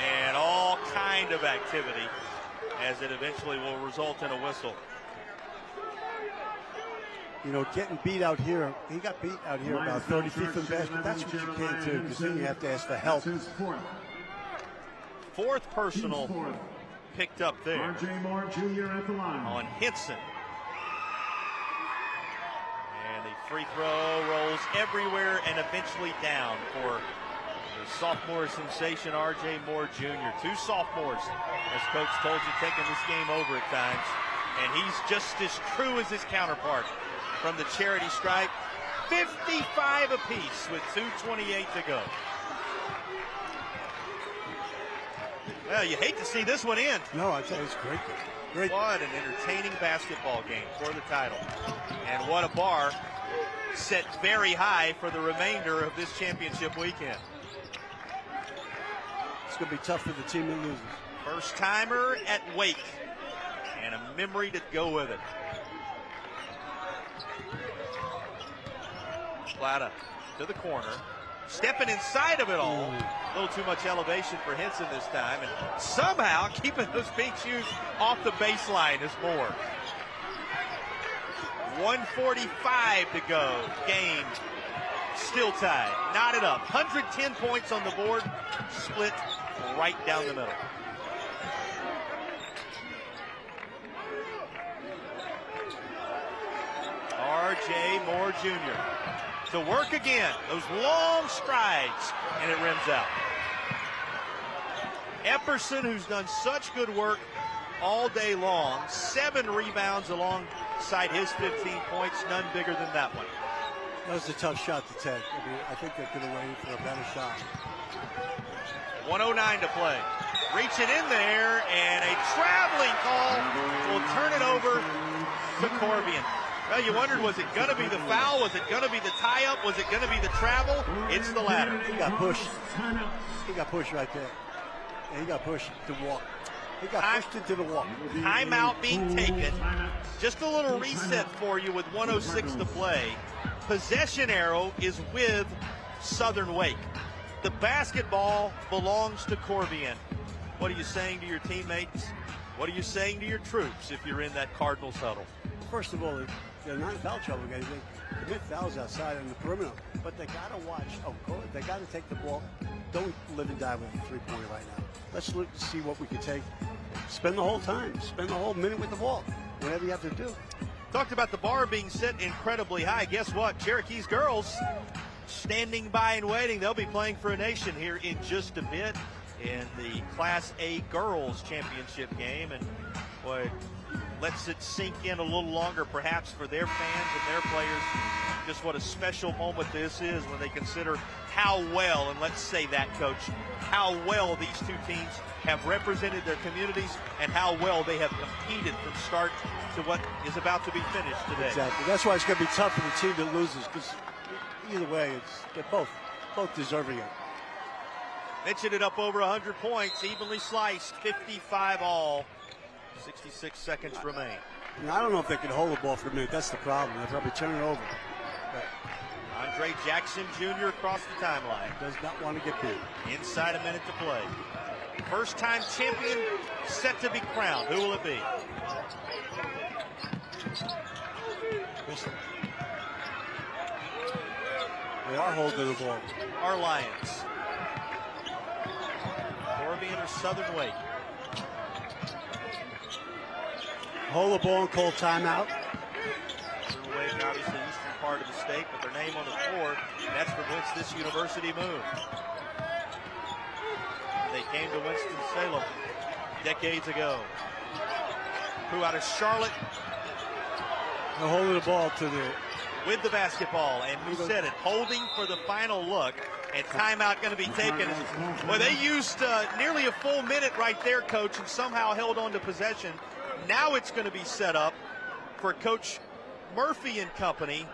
And all kind of activity as it eventually will result in a whistle. You know, getting beat out here, he got beat out here about 30 feet from the basket. That's what you can't do, because then you have to ask for help. Fourth personal picked up there R.J. Moore Jr. at the line. on Henson. And the free throw rolls everywhere and eventually down for the sophomore sensation R.J. Moore Jr. 2 sophomores, as Coach told you, taking this game over at times. And he's just as true as his counterpart from the charity stripe. 55 apiece with 2:28 to go. Well, you hate to see this one end. No, I tell you, it's great. Great. What an entertaining basketball game for the title. And what a bar set very high for the remainder of this championship weekend. It's going to be tough for the team that loses. First timer at Wake. And a memory to go with it. Plata to the corner. Stepping inside of it all. A little too much elevation for Henson this time. And somehow keeping those pink shoes off the baseline is Moore. 1:45 to go. Game still tied. Knotted up. 110 points on the board. Split right down the middle. R.J. Moore Jr. to work again. Those long strides, and it rims out. Epperson, who's done such good work all day long, 7 rebounds alongside his 15 points, none bigger than that one. That was a tough shot to take. I mean, I think they could have waited for a better shot. 1:09 to play. Reaching in there, and a traveling call will turn it over to Corvian. Well, you wondered, was it going to be the foul? Was it going to be the tie-up? Was it going to be the travel? It's the latter. He got pushed. He got pushed right there. Yeah, he got pushed to walk. He got pushed into the walk. Timeout being taken. Just a little reset for you with 1:06 to play. Possession arrow is with Southern Wake. The basketball belongs to Corvian. What are you saying to your teammates? What are you saying to your troops if you're in that Cardinals huddle? First of all, they're not in foul trouble, guys. They commit fouls outside on the perimeter, but they got to watch. They got to take the ball. Don't live and die with a three-pointer right now. Let's look to see what we can take. Spend the whole time. Spend the whole minute with the ball. Whatever you have to do. Talked about the bar being set incredibly high. Guess what? Cherokee's girls standing by and waiting. They'll be playing for a nation here in just a bit in the Class A Girls Championship game. And boy, lets it sink in a little longer perhaps for their fans and their players just what a special moment this is when they consider how well, and let's say that, Coach, how well these two teams have represented their communities and how well they have competed from start to what is about to be finished today. Exactly. That's why it's going to be tough for the team that loses, because either way, they're both deserving it. Mentioned it up over 100 points, evenly sliced, 55 all. 66 seconds remain. Now, I don't know if they can hold the ball for a minute. That's the problem. They'll probably turn it over. But Andre Jackson Jr. across the timeline. Does not want to get beat. Inside a minute to play. First time champion set to be crowned. Who will it be? They are holding the ball. Our Lions. Corvian or Southern Wake? Hold the ball and call timeout. Southern Wake, obviously eastern part of the state, but their name on the board, that's from whence this university moved. They came to Winston-Salem decades ago. Who out of Charlotte? They're holding the ball to the... With the basketball, and we said it, holding for the final look, and timeout going to be taken. Well, they used nearly a full minute right there, Coach, and somehow held on to possession. Now it's going to be set up for Coach Murphy and company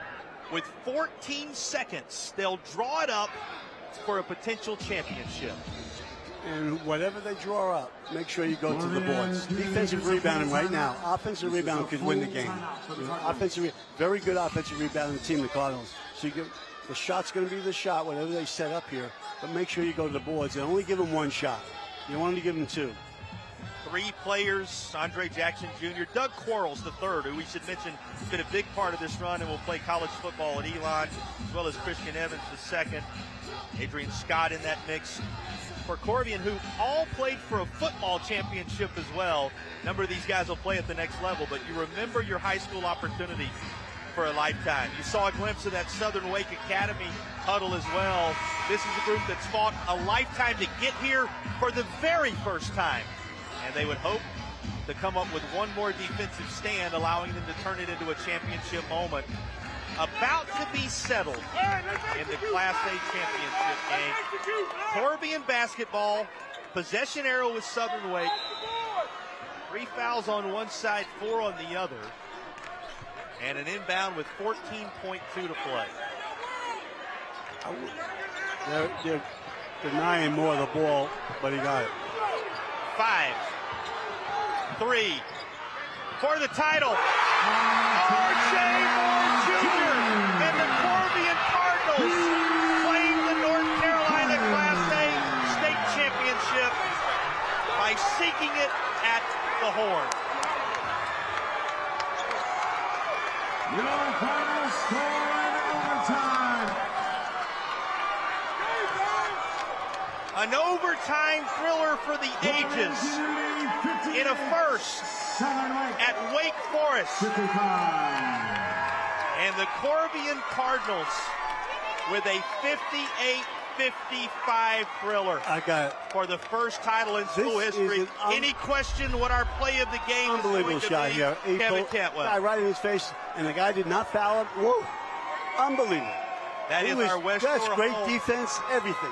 with 14 seconds. They'll draw it up for a potential championship. And whatever they draw up, make sure you go to the boards. Defensive rebounding right now. Offensive rebounding could win the game. Very good offensive rebounding team, the Cardinals. So you get, the shot's going to be the shot, whatever they set up here. But make sure you go to the boards and only give them one shot. You want to give them two. Three players, Andre Jackson Jr., Doug Quarles III, who we should mention has been a big part of this run and will play college football at Elon, as well as Christian Evans II, Adrian Scott in that mix. For Corvian, who all played for a football championship as well. A number of these guys will play at the next level, but you remember your high school opportunity for a lifetime. You saw a glimpse of that Southern Wake Academy huddle as well. This is a group that's fought a lifetime to get here for the very first time. And they would hope to come up with one more defensive stand, allowing them to turn it into a championship moment. About to be settled in the Class A championship game. Corvian basketball, possession arrow with Southern Wake. 3 fouls on one side, 4 on the other. And an inbound with 14.2 to play. They're denying more of the ball, but he got it. 5, 3, for the title. R.J. Moore Jr. and the Corvian Cardinals claim the North Carolina Class A state championship by seeking it at the horn. Your final score in overtime. An overtime thriller for the ages in a first at Wake Forest. And the Corvian Cardinals with a 58-55 thriller. I got it. For the first title in school history. Any question what our play of the game is going unbelievable to shot be? here. Kevin Cantwell. Guy right in his face, and the guy did not foul him. Whoa, unbelievable. That is our West That's Shore great home. defense, everything.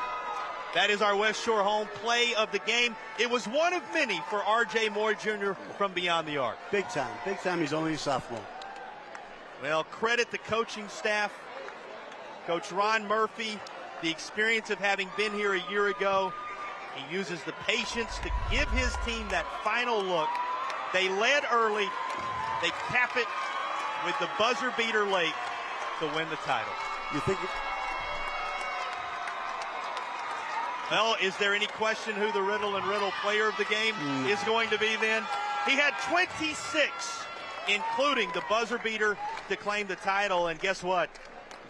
That is our West Shore home play of the game. It was one of many for R.J. Moore Jr. from beyond the arc. Big time. Big time. He's only a sophomore. Well, credit the coaching staff. Coach Ron Murphy, the experience of having been here a year ago. He uses the patience to give his team that final look. They led early. They cap it with the buzzer beater late to win the title. You think? Well, is there any question who the Riddle and Riddle player of the game is going to be then? He had 26, including the buzzer beater to claim the title. And guess what?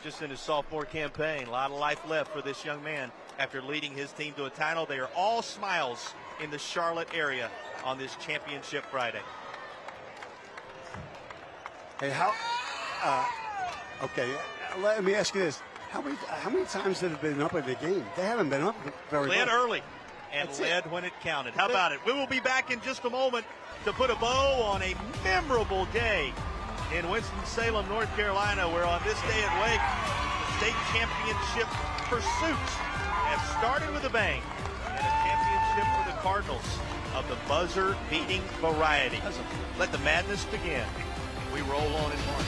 Just in his sophomore campaign, a lot of life left for this young man after leading his team to a title. They are all smiles in the Charlotte area on this championship Friday. Hey, okay, let me ask you this. How many times have they been up in the game? They haven't been up very Led much. early and led when it counted. How about it? We will be back in just a moment to put a bow on a memorable day in Winston-Salem, North Carolina, where on this day at Wake, the state championship pursuits have started with a bang, and a championship for the Cardinals of the buzzer-beating variety. Let the madness begin. We roll on in March.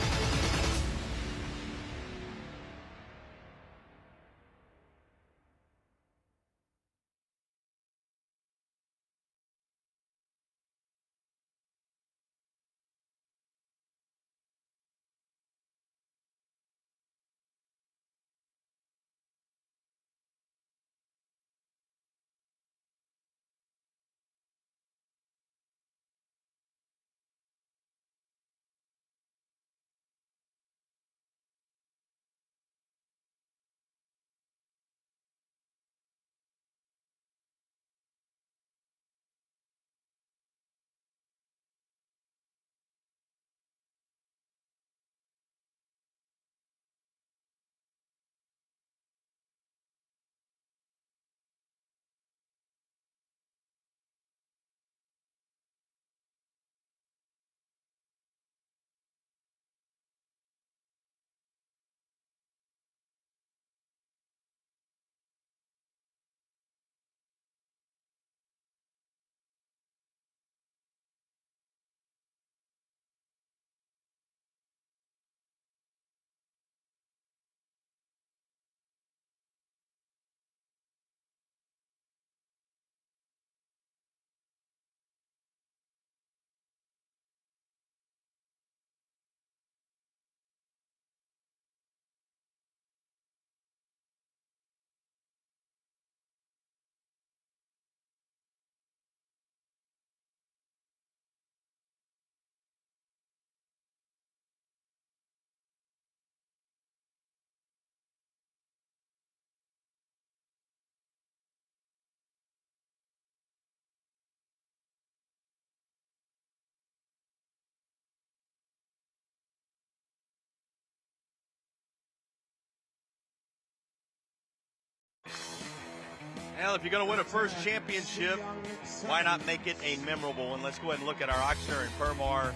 Well, if you're going to win a first championship, why not make it a memorable one? Let's go ahead and look at our Oxnard and Permar.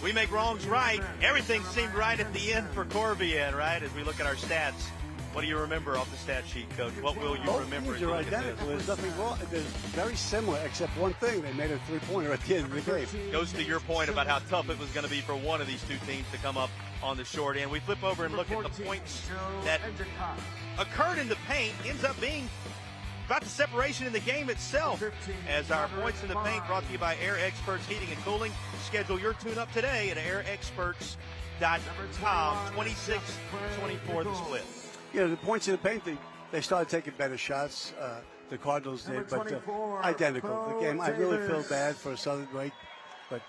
We make wrongs right. Everything seemed right at the end for Corvian, right? As we look at our stats, what do you remember off the stat sheet, Coach? What will you remember? Both are identical. There's nothing wrong. There's very similar, except one thing. They made a three-pointer at the end of the game. Goes to your point about how tough it was going to be for one of these two teams to come up on the short end. We flip over and look at the points that occurred in the paint. Ends up being about the separation in the game itself, as our points in the paint brought to you by Air Experts Heating and Cooling. Schedule your tune-up today at airexperts.com. 26-24 the split. You know, the points in the paint, they started taking better shots. The Cardinals did, but identical. The game, I really feel bad for Southern Wake, but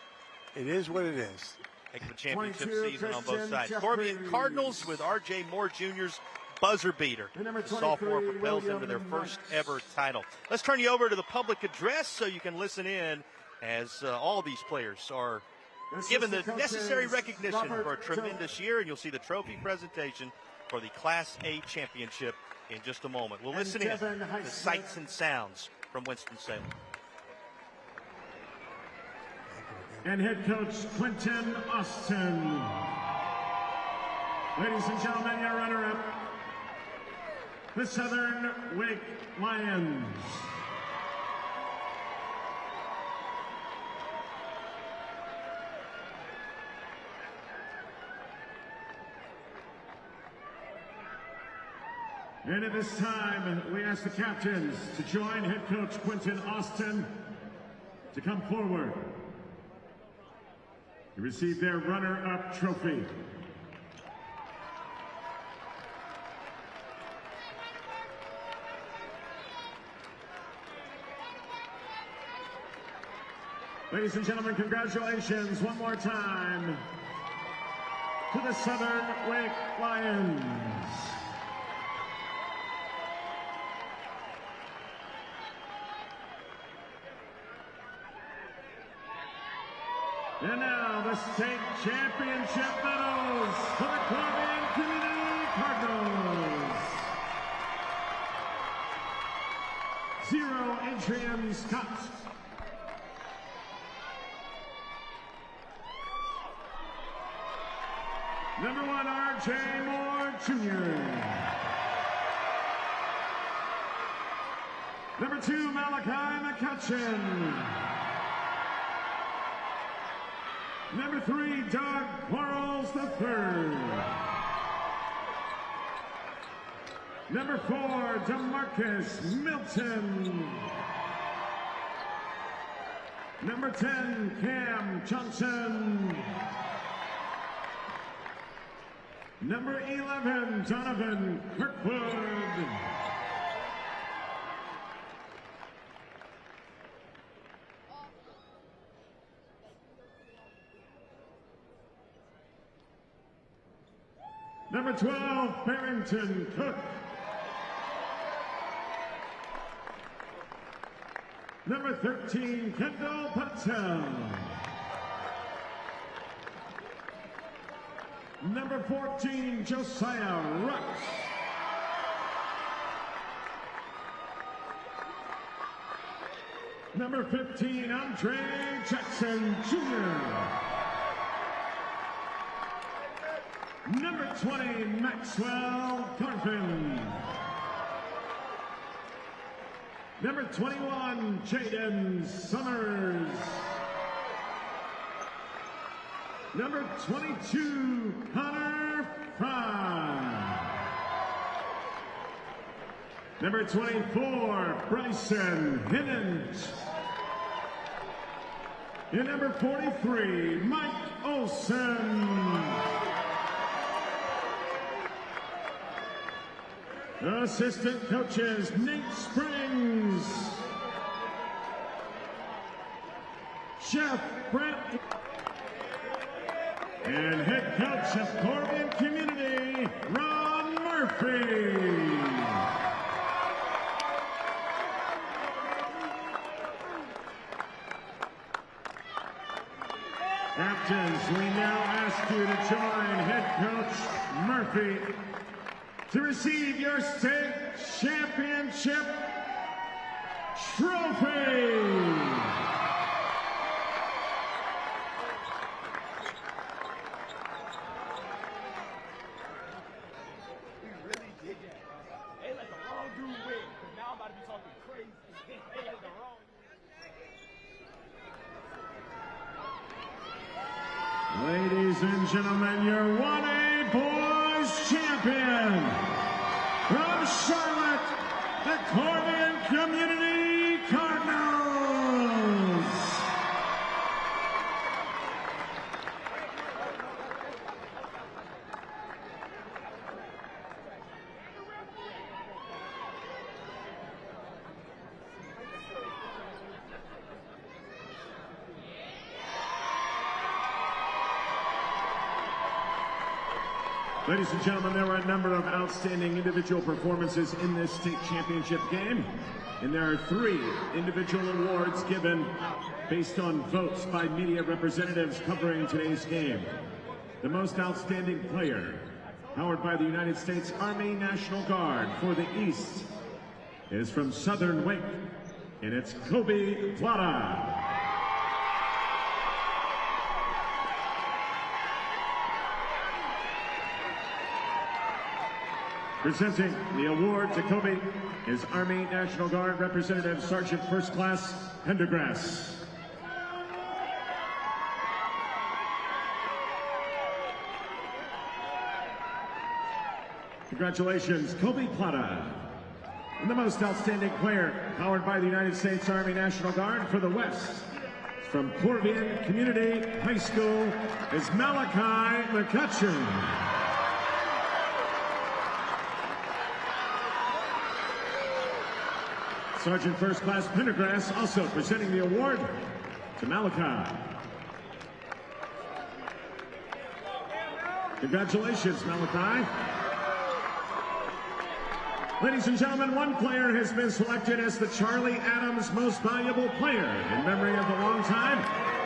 it is what it is. Heck of a championship season on both sides. Corvian Cardinals with R.J. Moore Jr.'s buzzer beater. The sophomore propels them to their first ever title. Let's turn you over to the public address so you can listen in as all these players are given the necessary recognition for a tremendous year, and you'll see the trophy presentation for the Class A championship in just a moment. We'll listen in to sights and sounds from Winston-Salem. And head coach Quentin Austin. Ladies and gentlemen, your runner-up, the Southern Wake Lions. And at this time, we ask the captains to join head coach Quentin Austin to come forward to receive their runner-up trophy. Ladies and gentlemen, congratulations one more time to the Southern Wake Lions. And now the state championship medals for the Corvian Community Cardinals. 0 Adrian Scott. Number 1, R.J. Moore Jr. Number 2, Malachi McCutcheon. Number 3, Doug Quarles III. Number 4, DeMarcus Milton. Number 10, Cam Johnson. Number 11, Donovan Kirkwood. Number 12, Barrington Cook. Number 13, Kendall Patel. Number 14, Josiah Rux. Number 15, Andre Jackson Jr. Number 20, Maxwell Corvian. Number 21, Jaden Summers. Number 22, Connor Fry. Number 24, Bryson Hinnant. And number 43, Mike Olson. Assistant coaches, Nate Springs, Chef Brett, and head coach of Corvian Community, Ron Murphy. Captains, we now ask you to join head coach Murphy to receive your state championship trophy. Ladies and gentlemen, your 1A boys champion from Charlotte, the Corvian Community Cardinals. Ladies and gentlemen, there were a number of outstanding individual performances in this state championship game, and there are 3 individual awards given based on votes by media representatives covering today's game. The most outstanding player, powered by the United States Army National Guard for the East, is from Southern Wake, and it's Kobe Plata. Presenting the award to Kobe is Army National Guard Representative Sergeant First Class Pendergrass. Congratulations, Kobe Plata. And the most outstanding player, powered by the United States Army National Guard for the West, from Corvian Community High School, is Malachi McCutcheon. Sergeant First Class Pendergrass also presenting the award to Malachi. Congratulations, Malachi. Ladies and gentlemen, one player has been selected as the Charlie Adams Most Valuable Player in memory of the longtime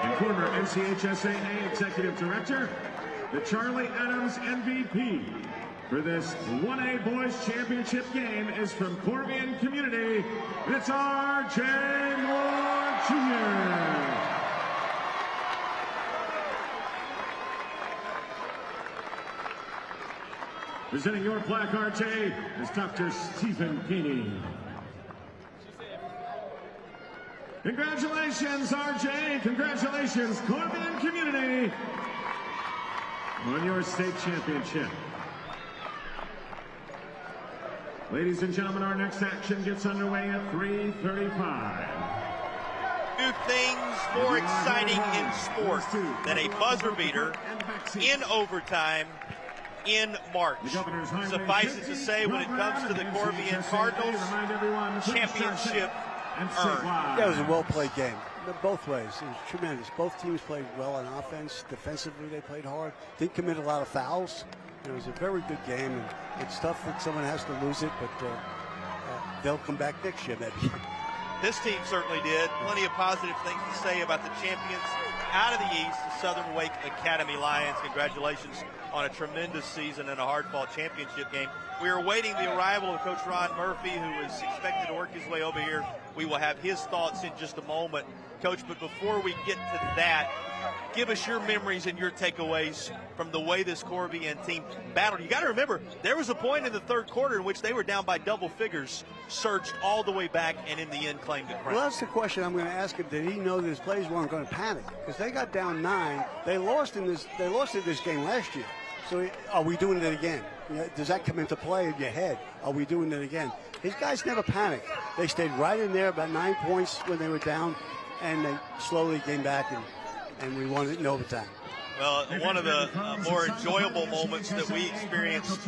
and former NCHSAA Executive Director, the Charlie Adams MVP for this 1A Boys Championship game is from Corvian Community. It's R.J. Moore Jr. Presenting your plaque, R.J., is Dr. Stephen Keeney. Congratulations, R.J. Congratulations, Corvian Community, on your state championship. Ladies and gentlemen, our next action gets underway at 3:35. Few things more exciting in sport than a buzzer beater in overtime in March. Suffice it to say, when it comes to the Corvian Cardinals, championship earned. Yeah, it was a well-played game. Both ways. It was tremendous. Both teams played well on offense. Defensively, they played hard. Didn't commit a lot of fouls. It was a very good game, and it's tough that someone has to lose it, but they'll come back next year, maybe. This team certainly did. Plenty of positive things to say about the champions out of the East, the Southern Wake Academy Lions. Congratulations on a tremendous season and a hard-fought championship game. We are awaiting the arrival of Coach Ron Murphy, who is expected to work his way over here. We will have his thoughts in just a moment, Coach. But before we get to that, give us your memories and your takeaways from the way this Corvian team battled. You got to remember, there was a point in the third quarter in which they were down by double figures, surged all the way back, and in the end claimed the crown. Well, that's the question I'm going to ask him. Did he know that his players weren't going to panic? Because they got down 9. They lost in this game last year. So are we doing it again? Does that come into play in your head? Are we doing it again? These guys never panicked. They stayed right in there, about 9 points when they were down, and they slowly came back, and we won it in overtime. Well, one of the more enjoyable moments that we experienced,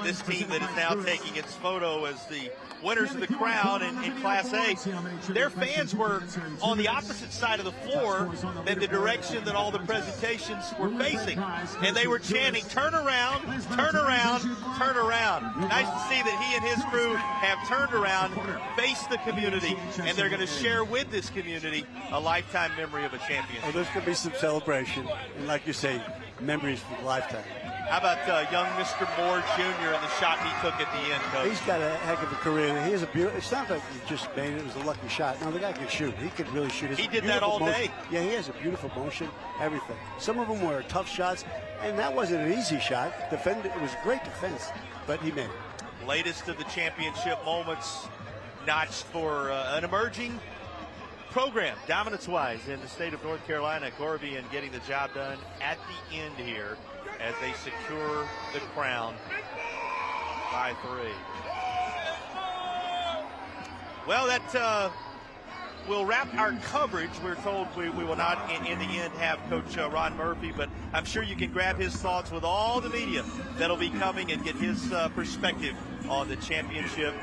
this team that is now taking its photo as the winners of the crown in Class A, their fans were on the opposite side of the floor than the direction that all the presentations were facing. And they were chanting, "Turn around, turn around, turn around." Nice to see that he and his crew have turned around, faced the community, and they're going to share with this community a lifetime memory of a championship. Oh, there's going to be some celebration. And like you say, memories for the lifetime. How about young Mr. Moore Jr. and the shot he took at the end, Coach? He's got a heck of a career. He has a beautiful. It's not like he just made it. It was a lucky shot. No, the guy can shoot. He could really shoot. He did that all day. Yeah, he has a beautiful motion. Everything. Some of them were tough shots, and that wasn't an easy shot. It was great defense, but he made it. Latest of the championship moments, notched for an emerging program, dominance-wise, in the state of North Carolina. Corvian getting the job done at the end here as they secure the crown by 3. Well, that will wrap our coverage. We're told we will not, in the end, have Coach Ron Murphy, but I'm sure you can grab his thoughts with all the media that'll be coming and get his perspective on the championship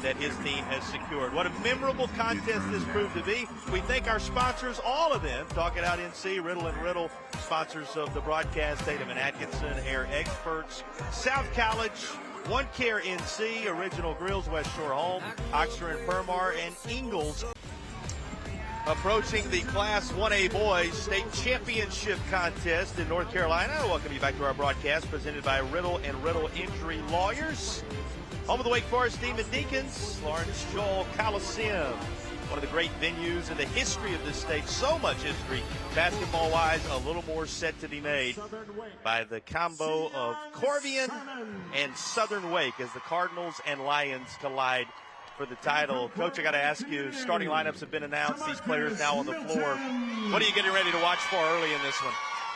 that his team has secured. What a memorable contest this proved to be. We thank our sponsors, all of them, Talk It Out NC, Riddle & Riddle, sponsors of the broadcast, Tatum & Atkinson, Hair Experts, South College, One Care NC, Original Grills, West Shore Home, Oxford and Permar, and Ingalls. Approaching the Class 1A Boys State Championship Contest in North Carolina. I welcome you back to our broadcast presented by Riddle & Riddle Injury Lawyers. Home of the Wake Forest Demon Deacons, Lawrence Joel Coliseum. One of the great venues in the history of this state. So much history, basketball-wise, a little more set to be made by the combo of Corvian and Southern Wake as the Cardinals and Lions collide for the title. Coach, I got to ask you, starting lineups have been announced. These players now on the floor. What are you getting ready to watch for early in this one?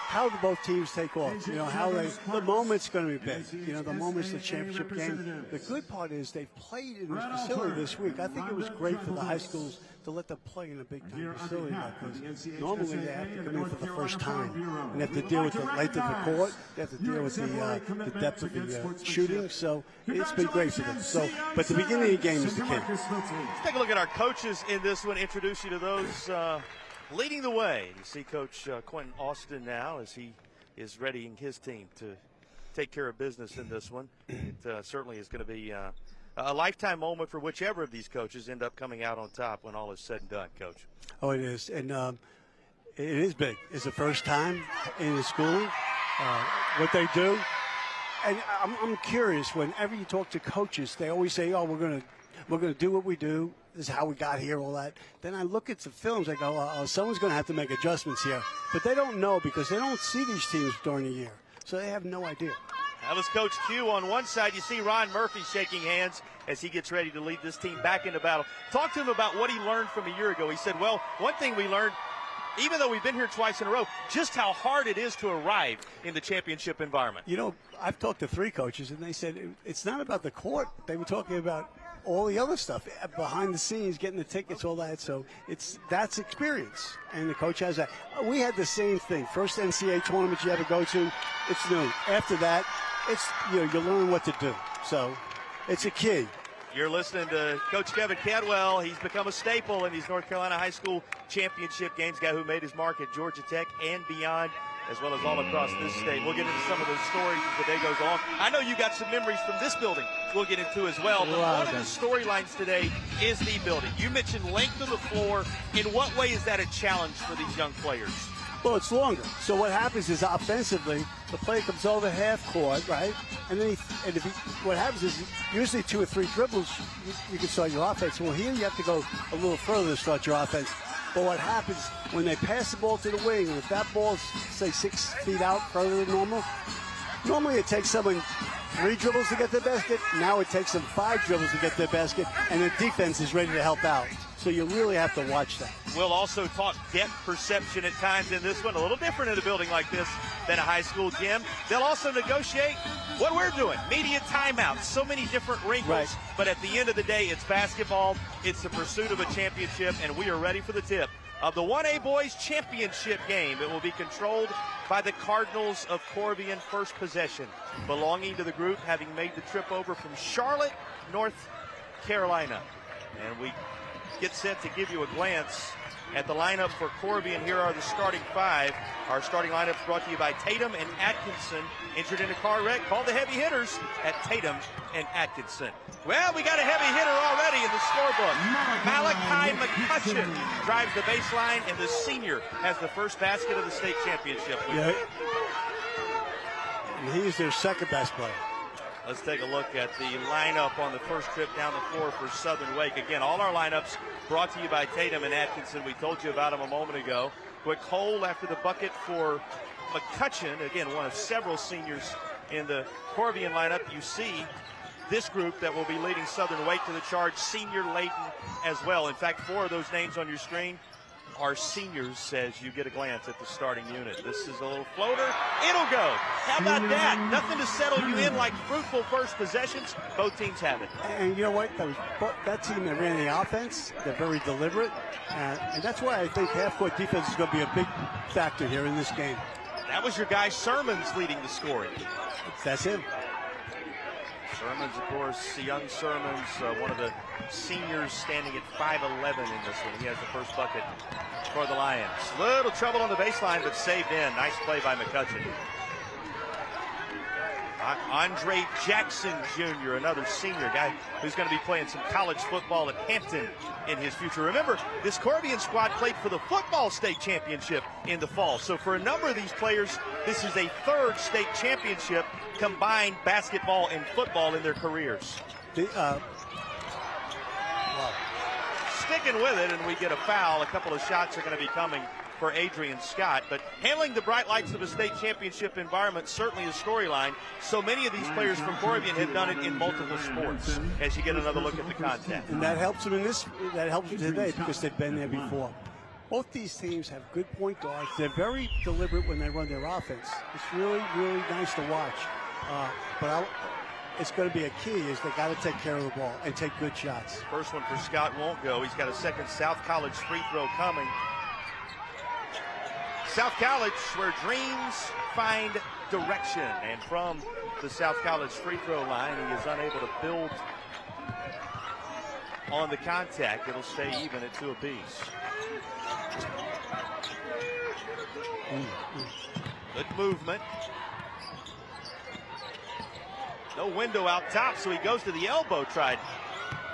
How do both teams take off? How the moment's going to be big. The moment's the championship game. The good part is they've played in this facility this week. I think it was great for the high schools to let them play in a big-time facility like this. Normally they have to come in for the first time and have to deal with the length of the court. They have to deal with the depth of the shooting. So it's been great for them. But the beginning of the game is the key. Let's take a look at our coaches in this one. Introduce you to those leading the way. You see Coach Quentin Austin now as he is readying his team to take care of business in this one. It certainly is going to be a lifetime moment for whichever of these coaches end up coming out on top when all is said and done, Coach. Oh, it is. And It is big. It's the first time in the schooling, what they do. And I'm curious, whenever you talk to coaches, they always say, oh, we're gonna do what we do. This is how we got here, all that. Then I look at the films, I go, someone's going to have to make adjustments here. But they don't know because they don't see these teams during the year. So they have no idea. That was Coach Q on one side. You see Ron Murphy shaking hands as he gets ready to lead this team back into battle. Talk to him about what he learned from a year ago. He said, well, one thing we learned, even though we've been here twice in a row, just how hard it is to arrive in the championship environment. You know, I've talked to 3 coaches, and they said it's not about the court. They were talking about all the other stuff behind the scenes, getting the tickets, all that. So that's experience, and the coach has that. We had the same thing. First NCAA tournament you ever go to, it's new. After that, it's you learn what to do. So it's a key. You're listening to Coach Kevin Cadwell. He's become a staple in these North Carolina high school championship games. Guy who made his mark at Georgia Tech and beyond, as well as all across this state. We'll get into some of those stories as the day goes on. I know you got some memories from this building we'll get into as well. But one of the storylines today is the building. You mentioned length of the floor. In what way is that a challenge for these young players? Well, it's longer. So what happens is offensively, the player comes over half court, right? And then what happens is usually 2 or 3 dribbles, you can start your offense. Well, here you have to go a little further to start your offense. But what happens when they pass the ball to the wing, and if that ball's, say, 6 feet out further than normal, normally it takes someone 3 dribbles to get their basket. Now it takes them 5 dribbles to get their basket, and the defense is ready to help out. So you really have to watch that. We'll also talk depth perception at times in this one. A little different in a building like this than a high school gym. They'll also negotiate what we're doing. Media timeouts, so many different wrinkles. Right. But at the end of the day, it's basketball. It's the pursuit of a championship, and we are ready for the tip of the 1A Boys Championship game. It will be controlled by the Cardinals of Corvian, first possession, belonging to the group having made the trip over from Charlotte, North Carolina. And we get set to give you a glance at the lineup for Corvian. Here are the starting 5. Our starting lineup is brought to you by Tatum and Atkinson. Injured in a car wreck, call the heavy hitters at Tatum and Atkinson. Well, we got a heavy hitter already in the scorebook. Malachi McCutcheon drives the baseline, and the senior has the first basket of the state championship. Yeah. And he's their second best player. Let's take a look at the lineup on the first trip down the floor for Southern Wake. Again, all our lineups brought to you by Tatum and Atkinson. We told you about them a moment ago. Quick hole after the bucket for McCutcheon. Again, one of several seniors in the Corvian lineup. You see this group that will be leading Southern Wake to the charge, senior Layton as well. In fact, 4 of those names on your screen are seniors as you get a glance at the starting unit. This is a little floater. It'll go. How about that? Nothing to settle you in like fruitful first possessions. Both teams have it. And you know what? That team that ran the offense, they're very deliberate. And that's why I think half-court defense is going to be a big factor here in this game. That was your guy Sermons leading the scoring. That's him. Sermons, of course, young Sermons, one of the seniors standing at 5'11" in this one. He has the first bucket for the Lions. Little trouble on the baseline, but saved in. Nice play by McCutcheon. Andre Jackson Jr., another senior guy who's going to be playing some college football at Hampton in his future. Remember, this Corvian squad played for the football state championship in the fall. So for a number of these players, this is a 3rd state championship, combined basketball and football in their careers. Sticking with it, and we get a foul. A couple of shots are going to be coming for Adrian Scott, but handling the bright lights of a state championship environment certainly a storyline. So many of these players from Corvian have done it in multiple sports. As you get another look at the content, and that helps them that helps them today because they've been there before. Both these teams have good point guards. They're very deliberate when they run their offense. It's really, really nice to watch. It's going to be a key is they got to take care of the ball and take good shots. First one for Scott won't go. He's got a second South College free throw coming. South College, where dreams find direction. And from the South College free throw line, he is unable to build on the contact. It'll stay even at 2 apiece. Good movement. No window out top, so he goes to the elbow, tried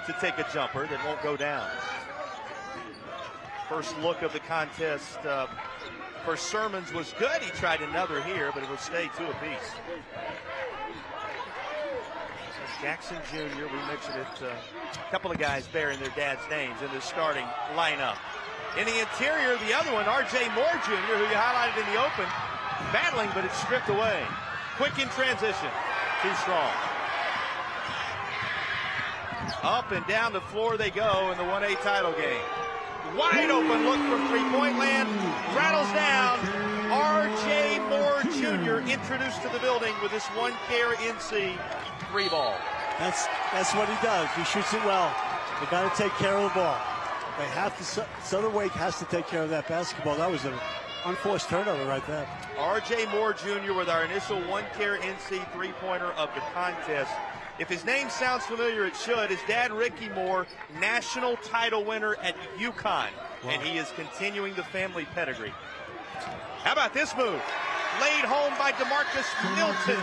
to take a jumper that won't go down. First look of the contest for Sermons was good. He tried another here, but it will stay 2 apiece. Jackson Jr., we mentioned it, a couple of guys bearing their dad's names in the starting lineup. In the interior, the other one, R.J. Moore Jr., who you highlighted in the open, battling, but it's stripped away. Quick in transition, too strong. Up and down the floor they go in the 1A title game. Wide open look from three-point land, rattles down. R.J. Moore Jr. introduced to the building with this 1-care NC 3-ball. That's what he does. He shoots it well. They got to take care of the ball. They have to. Southern Wake has to take care of that basketball. That was an unforced turnover right there. R.J. Moore Jr. with our initial 1-care NC 3-pointer of the contest. If his name sounds familiar, it should. His dad, Ricky Moore, national title winner at UConn. Wow. And he is continuing the family pedigree. How about this move? Laid home by DeMarcus Milton,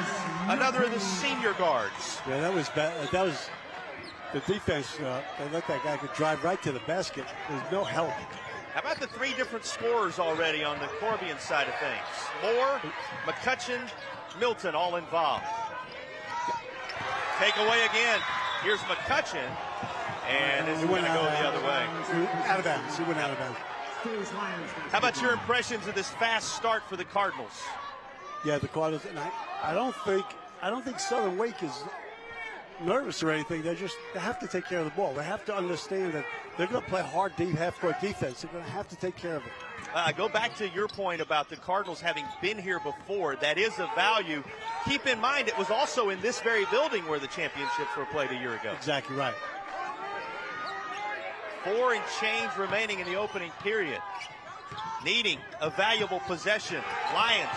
another of the senior guards. Yeah, that was bad. That was the defense. They let that guy could drive right to the basket. There's no help. How about the 3 different scorers already on the Corvian side of things? Moore, McCutcheon, Milton all involved. Take away again. Here's McCutcheon, and it's going to go the other way. Out of bounds. He went out of bounds. How about your impressions of this fast start for the Cardinals? Yeah, the Cardinals, and I don't think Southern Wake is nervous or anything. They have to take care of the ball. They have to understand that they're going to play hard, deep half-court defense. They're going to have to take care of it. Go back to your point about the Cardinals having been here before. That is of value. Keep in mind, it was also in this very building where the championships were played a year ago. Exactly right. 4 and change remaining in the opening period. Needing a valuable possession. Lions.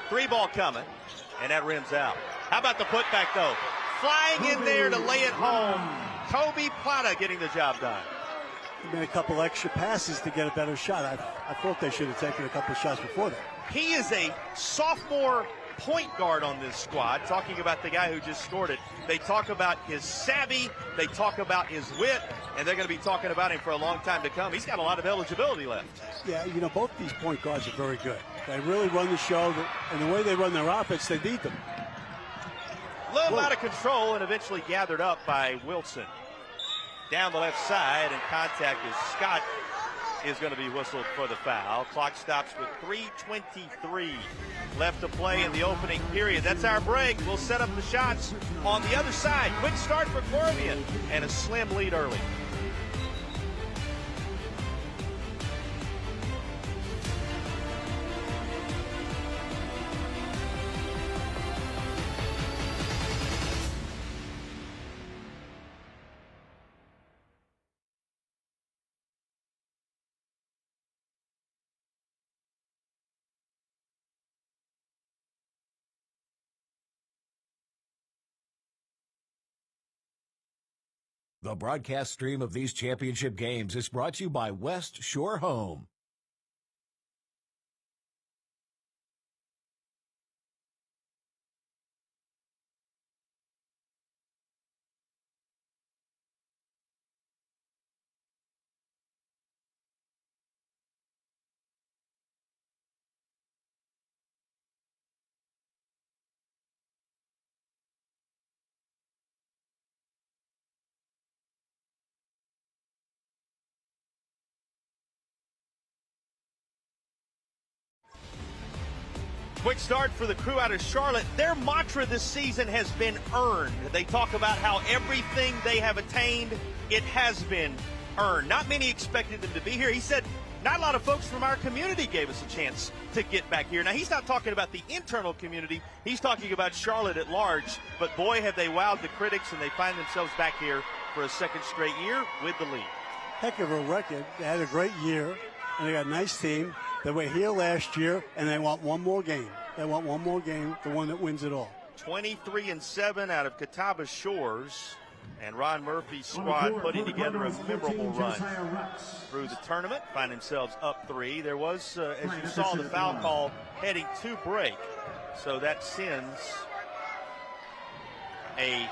3-ball coming, and that rims out. How about the putback, though? Flying in there to lay it home. Kobe Plata getting the job done. Made a couple extra passes to get a better shot. I thought they should have taken a couple of shots before that. He is a sophomore point guard on this squad, talking about the guy who just scored it. They talk about his savvy, they talk about his wit, and they're going to be talking about him for a long time to come. He's got a lot of eligibility left. Yeah, you know, both these point guards are very good. They really run the show, and the way they run their offense, they need them. A little out of control and eventually gathered up by Wilson. Down the left side, and contact is Scott is going to be whistled for the foul. Clock stops with 3:23 left to play in the opening period. That's our break. We'll set up the shots on the other side. Quick start for Corvian and a slim lead early. The broadcast stream of these championship games is brought to you by West Shore Home. Quick start for the crew out of Charlotte. Their mantra this season has been earned. They talk about how everything they have attained, it has been earned. Not many expected them to be here. He said, not a lot of folks from our community gave us a chance to get back here. Now, he's not talking about the internal community. He's talking about Charlotte at large. But, boy, have they wowed the critics, and they find themselves back here for a second straight year with the lead. Heck of a record. They had a great year, and they got a nice team. They were here last year, and they want one more game. They want one more game, the one that wins it all. 23-7 out of Catawba Shores. And Ron Murphy's squad putting together a memorable run through the tournament, find themselves up 3. There was, as you saw, the foul call heading to break. So that sends a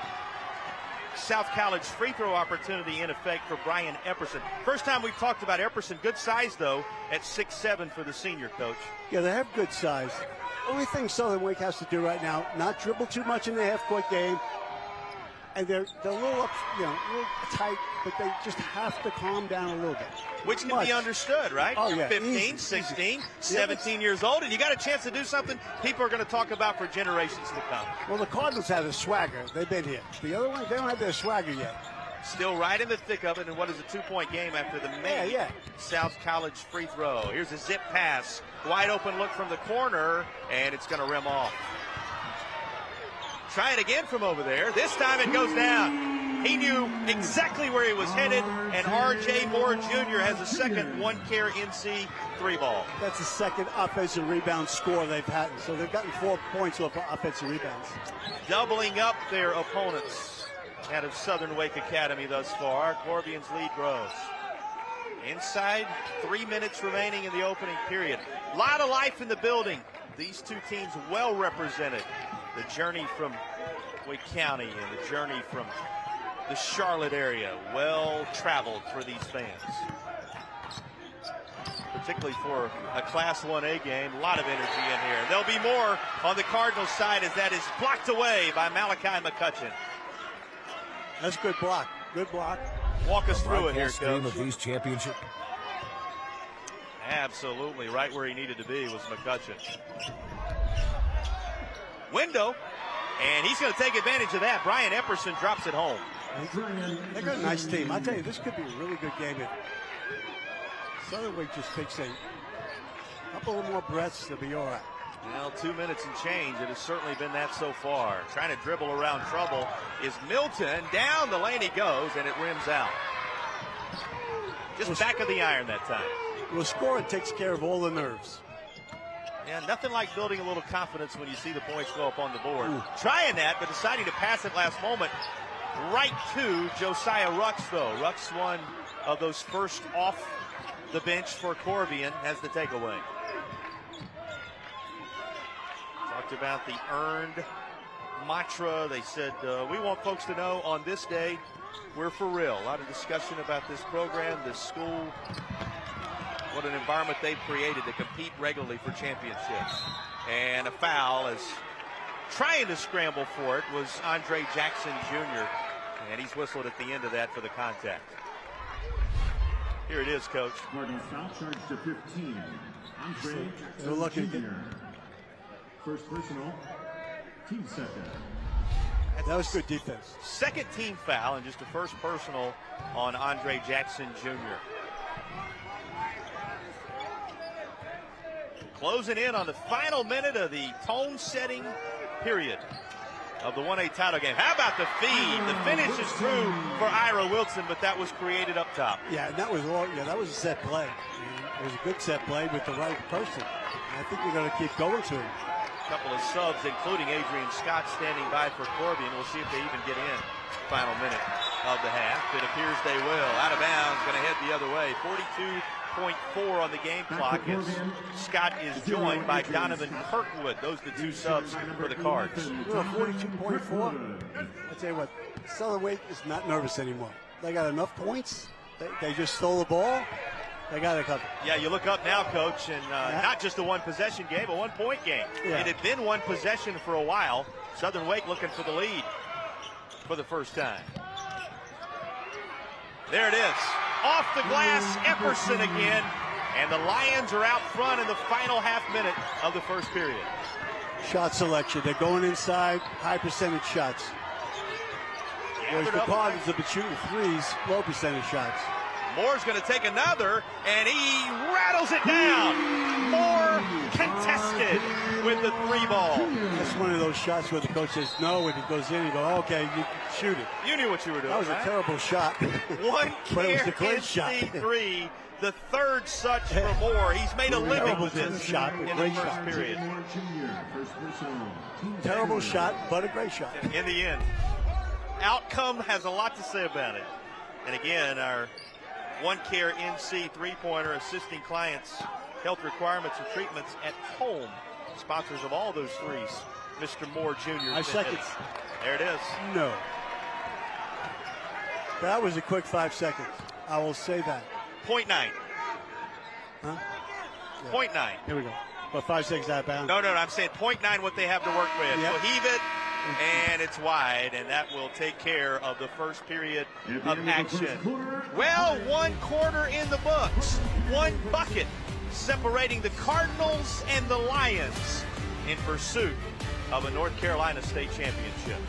South College free throw opportunity in effect for Brian Epperson. First time we've talked about Epperson. Good size, though, at 6'7" for the senior, Coach. Yeah, they have good size. Only thing Southern Wake has to do right now, not dribble too much in the half-court game. And they're a little up, a little tight, but they just have to calm down a little bit. Which can be understood, right? Oh, yeah. 15, Easy, 16, easy. 17 years old, and you got a chance to do something people are going to talk about for generations to come. Well, the Cardinals have a swagger. They've been here. The other one, they don't have their swagger yet. Still right in the thick of it, and what is a 2-point game after the South College free throw. Here's a zip pass. Wide open look from the corner, and it's going to rim off. Try it again from over there. This time it goes down. He knew exactly where he was headed, and R.J. Moore Jr. has a second one-care NC 3-ball. That's the second offensive rebound score they've had. So they've gotten 4 points off offensive rebounds. Doubling up their opponents out of Southern Wake Academy thus far. Corvian's lead grows. Inside, 3 minutes remaining in the opening period. A lot of life in the building. These two teams well represented. The journey from Wake County and the journey from the Charlotte area, well traveled for these fans. Particularly for a Class 1A game, a lot of energy in here. There'll be more on the Cardinals side as that is blocked away by Malachi McCutcheon. That's a good block. Good block. Walk us through it here, Coach. Of these championship. Absolutely right where he needed to be was McCutcheon. Window, and he's going to take advantage of that. Brian Epperson drops it home. They got a nice team. I tell you, this could be a really good game if Southern Wake just takes a couple of more breaths to be all right. Well, 2 minutes and change. It has certainly been that so far. Trying to dribble around trouble is Milton. Down the lane he goes, and it rims out. Just back of the iron that time. Well, scoring takes care of all the nerves. Yeah, nothing like building a little confidence when you see the points go up on the board. Trying that, but deciding to pass it last moment right to Josiah Rux, though. Rux, one of those first off the bench for Corvian, has the takeaway. Talked about the earned mantra. They said, we want folks to know on this day, we're for real. A lot of discussion about this program, this school, what an environment they've created to compete regularly for championships. And a foul as trying to scramble for it was Andre Jackson Jr. And he's whistled at the end of that for the contact. Here it is, Coach. Cardinals foul charge to 15. Andre They're looking Jr. First personal, team second. That was good defense. Second team foul and just the first personal on Andre Jackson Jr. Closing in on the final minute of the tone-setting period of the 1A title game. How about the feed? The finish is through for Ira Wilson, but that was created up top. Yeah, and that was a set play. It was a good set play with the right person. And I think they're going to keep going to him. A couple of subs, including Adrian Scott, standing by for Corvian. We'll see if they even get in. Final minute of the half. It appears they will. Out of bounds, going to head the other way. 42.4 on the game clock as Scott is joined by Donovan Kirkwood. Those are the two subs for the Cards. 42.4. I tell you what, Southern Wake is not nervous anymore. They got enough points. They just stole the ball. They got it covered. Yeah, you look up now, Coach, and not just a one-possession game, a one-point game. Yeah. It had been one possession for a while. Southern Wake looking for the lead for the first time. There it is. Off the glass, Epperson again. And the Lions are out front in the final half minute of the first period. Shot selection. They're going inside, high percentage shots. Whereas the Cardinals have been shooting threes, low percentage shots. Moore's going to take another, and he rattles it down. Moore contested with the 3-ball. That's one of those shots where the coach says no, and he goes in, you go, okay, you can shoot it. You knew what you were doing. That was a terrible shot. One but it was a great shot. NC3, the third such for Moore. He's made a living with this shot, in the first period. Terrible shot, but a great shot. In the end, outcome has a lot to say about it. And again, our OneCare NC 3-pointer assisting clients' health requirements and treatments at home. Sponsors of all those threes, Mr. Moore Jr. I second. There it is. No. That was a quick 5 seconds. I will say that. 0.9. Huh? Yeah. 0.9. Here we go. But 5 seconds out of bounds. No, I'm saying 0.9 what they have to work with. Yep. So heave it, and it's wide, and that will take care of the first period of action. Well, 1 quarter in the books. 1 bucket separating the Cardinals and the Lions in pursuit of a North Carolina state championship.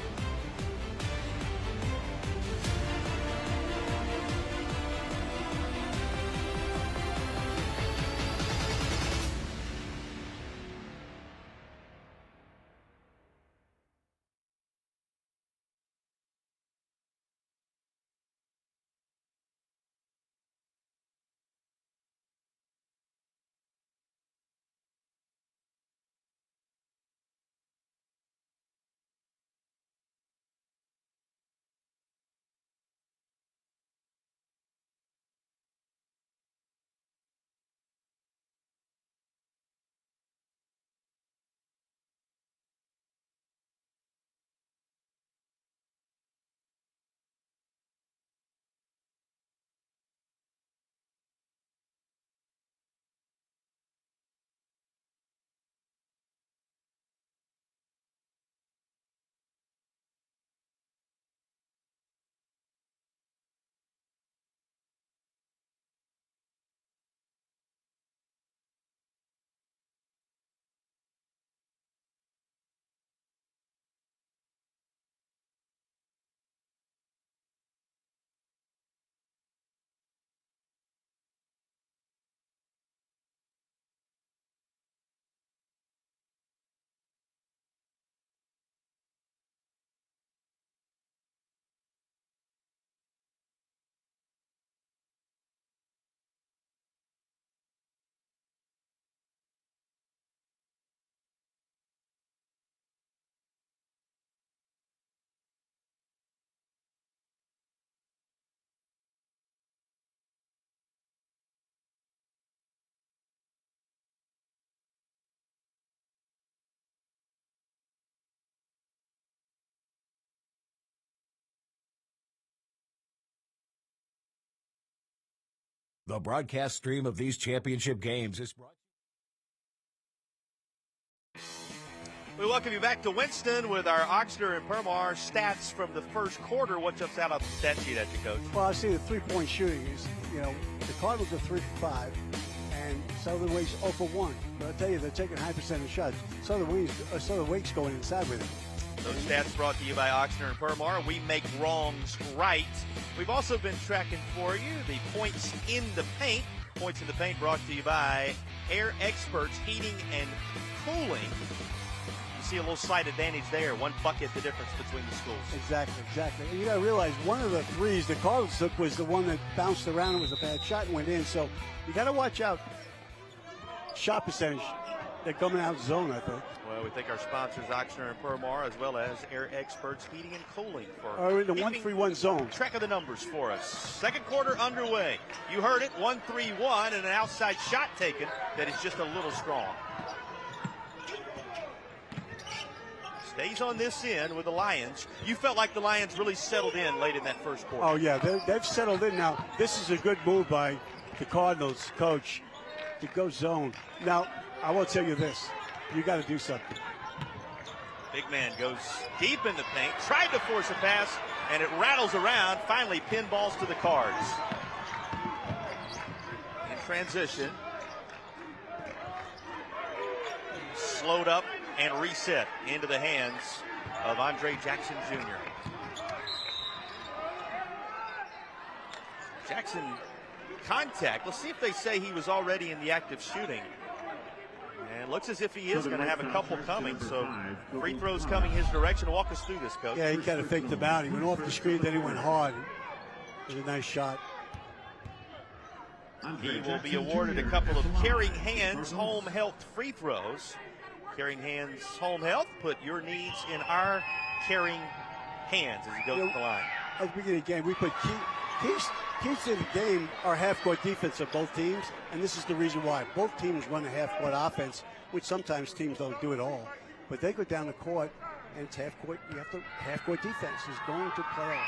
The broadcast stream of these championship games is brought. We welcome you back to Winston with our Oxner and Permar stats from the first quarter. What jumps out of the stat sheet at you, Coach? Well, I see the 3-point shooting is, the Cardinals are 3 for 5, and Southern Wake's 0 for 1. But I tell you, they're taking high percentage shots. Southern Wake's going inside with it. Those stats brought to you by Oxner and Permar. We make wrongs right. We've also been tracking for you the points in the paint. Points in the paint brought to you by Air Experts Heating and Cooling. You see a little slight advantage there. 1 bucket, the difference between the schools. Exactly. And you got to realize one of the threes the Cardinals took was the one that bounced around and was a bad shot and went in. So you got to watch out. Shot percentage. They're coming out zone, I think. Well, we thank our sponsors, Oxner and Permar, as well as Air Experts Heating and Cooling, for Are in the 1-3-1 zone. Track of the numbers for us. Second quarter underway. You heard it, 1-3-1, and an outside shot taken that is just a little strong. Stays on this end with the Lions. You felt like the Lions really settled in late in that first quarter. Oh, yeah, they've settled in now. This is a good move by the Cardinals coach to go zone. Now, I will tell you this. You got to do something. Big man goes deep in the paint, tried to force a pass, and it rattles around, finally pinballs to the Cards. In transition. Slowed up and reset into the hands of Andre Jackson Jr. Jackson, contact. Let's see if they say he was already in the act of shooting. And looks as if he is going to have a couple coming. So free throws coming his direction. Walk us through this, Coach. Yeah, he kind of faked him out. He went off the screen, then he went hard. It was a nice shot. He will be awarded a couple of Caring Hands home health free throws. Caring Hands home health. Put your needs in our caring hands as he goes to the line. At the beginning of the game, we put keys to the game are half-court defense of both teams, and this is the reason why. Both teams run a half-court offense, which sometimes teams don't do at all. But they go down the court, and it's half-court. Half-court defense is going to play a lot.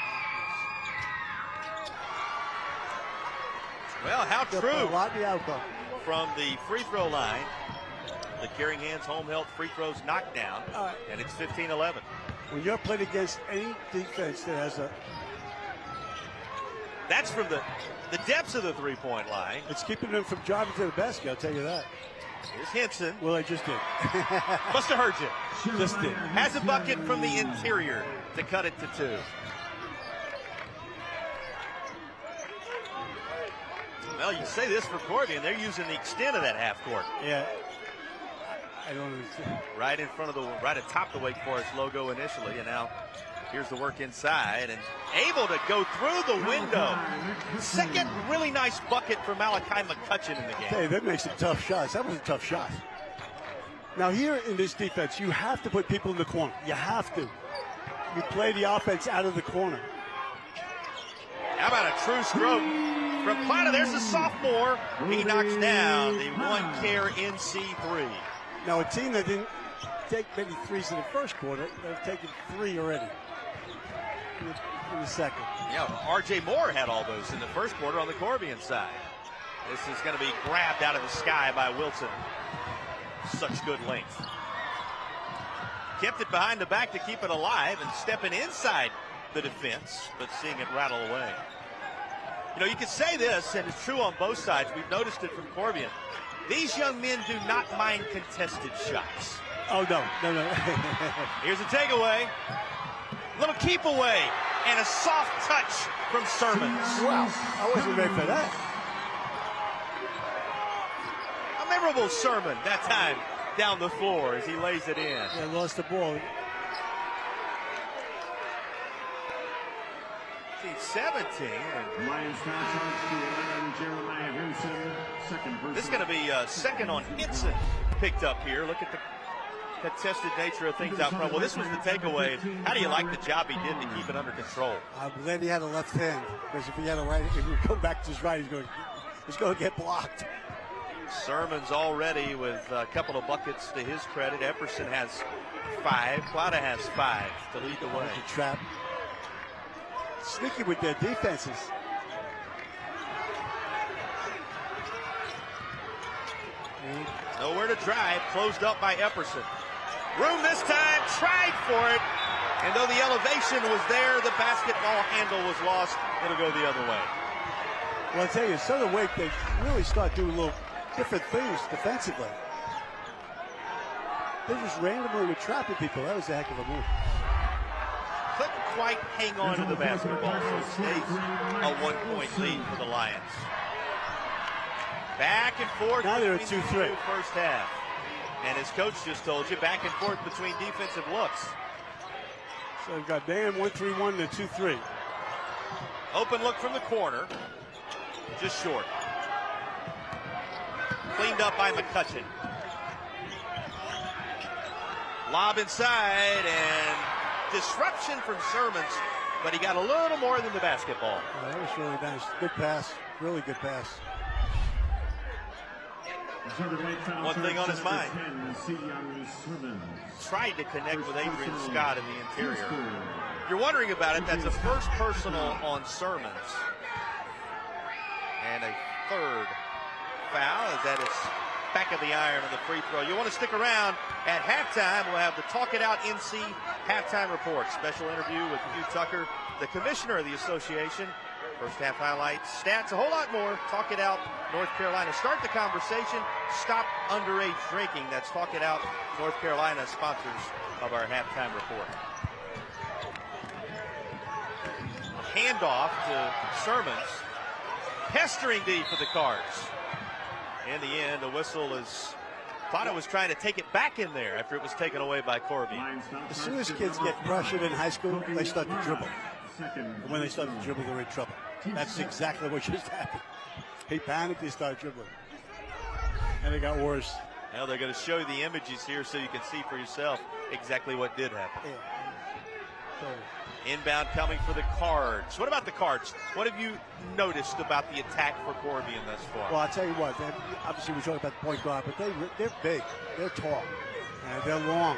Well, how They'll true. put a lot in the outcome. From the free throw line, the Caring Hands home health free throws knocked down, and it's 15-11. When you're playing against any defense that has a... That's from the depths of the three-point line. It's keeping them from driving to the basket, I'll tell you that. Here's Henson. Well, I just did. Must have heard you. Just did. Has a bucket from the interior to cut it to 2. Well, you say this for Corvian. They're using the extent of that half court. Yeah. I don't understand. Right in front of right atop the Wake Forest logo initially, and now here's the work inside, and able to go through the window. Second really nice bucket for Malachi McCutcheon in the game. Hey, that makes some tough shots. That was a tough shot. Now here in this defense, you have to put people in the corner. You have to. You play the offense out of the corner. How about a true stroke from Plata? There's a sophomore. He knocks down the one-care NC3. Now, a team that didn't take many threes in the first quarter, they've taken 3 already in the second. Yeah, R.J. Moore had all those in the first quarter on the Corvian side. This is going to be grabbed out of the sky by Wilson. Such good length. Kept it behind the back to keep it alive and stepping inside the defense, but seeing it rattle away. You know, you could say this, and it's true on both sides. We've noticed it from Corvian. These young men do not mind contested shots. Oh, no. Here's a takeaway. Little keep away, and a soft touch from Sermons. Wow, I wasn't ready for that. A memorable Sermon that time down the floor as he lays it in. Yeah, lost the ball. 17. Lions foul charge to Jeremiah Henson. Second person. This is going to be second on Henson picked up here. Look at the contested nature of things out front. Well, this was the takeaway. How do you like the job he did to keep it under control? I'm glad he had a left hand, because if he had a right, if he would go back to his right, he's going to get blocked. Sermon's already with a couple of buckets to his credit. Epperson has 5. Plata has 5 to lead the way. The trap. Sneaky with their defenses. Nowhere to drive. Closed up by Epperson. Room this time. Tried for it. And though the elevation was there, the basketball handle was lost. It'll go the other way. Well, I'll tell you, Southern Wake, they really start doing little different things defensively. They just randomly were trapping people. That was a heck of a move. Couldn't quite hang on to the basketball, so it stays a 1-point lead for the Lions. Back and forth. Now they're at between 2-3. the first half. And as Coach just told you, back and forth between defensive looks. So we've got Dan 1-3-1 to 2-3. Open look from the corner. Just short. Cleaned up by McCutcheon. Lob inside, and disruption from Sermons, but he got a little more than the basketball. Oh, that was really nice. Good pass. Really good pass. One thing on his mind. Tried to connect with Adrian Scott in the interior. You're wondering about it. That's a first personal on Sermons. And a third foul as that is back of the iron on the free throw. You want to stick around. At halftime, we'll have the Talk It Out NC halftime report. Special interview with Hugh Tucker, the commissioner of the association. First half highlights, stats, a whole lot more. Talk It Out North Carolina. Start the conversation. Stop underage drinking. That's Talk It Out North Carolina, sponsors of our halftime report. Handoff to Sermons. Pestering D for the Cards. In the end, the whistle is... Plata was trying to take it back in there after it was taken away by Corvian. As soon as kids get pressured in high school, they start to dribble. And when they start to dribble, they're in trouble. That's exactly what just happened. He panicked, he started dribbling. And it got worse. Now they're going to show you the images here so you can see for yourself exactly what did happen. Yeah. So, inbound coming for the Cards. What about the Cards? What have you noticed about the attack for Corvian thus far? well, I'll tell you what, obviously we're talking about the point guard, but they're big, they're tall, and they're long.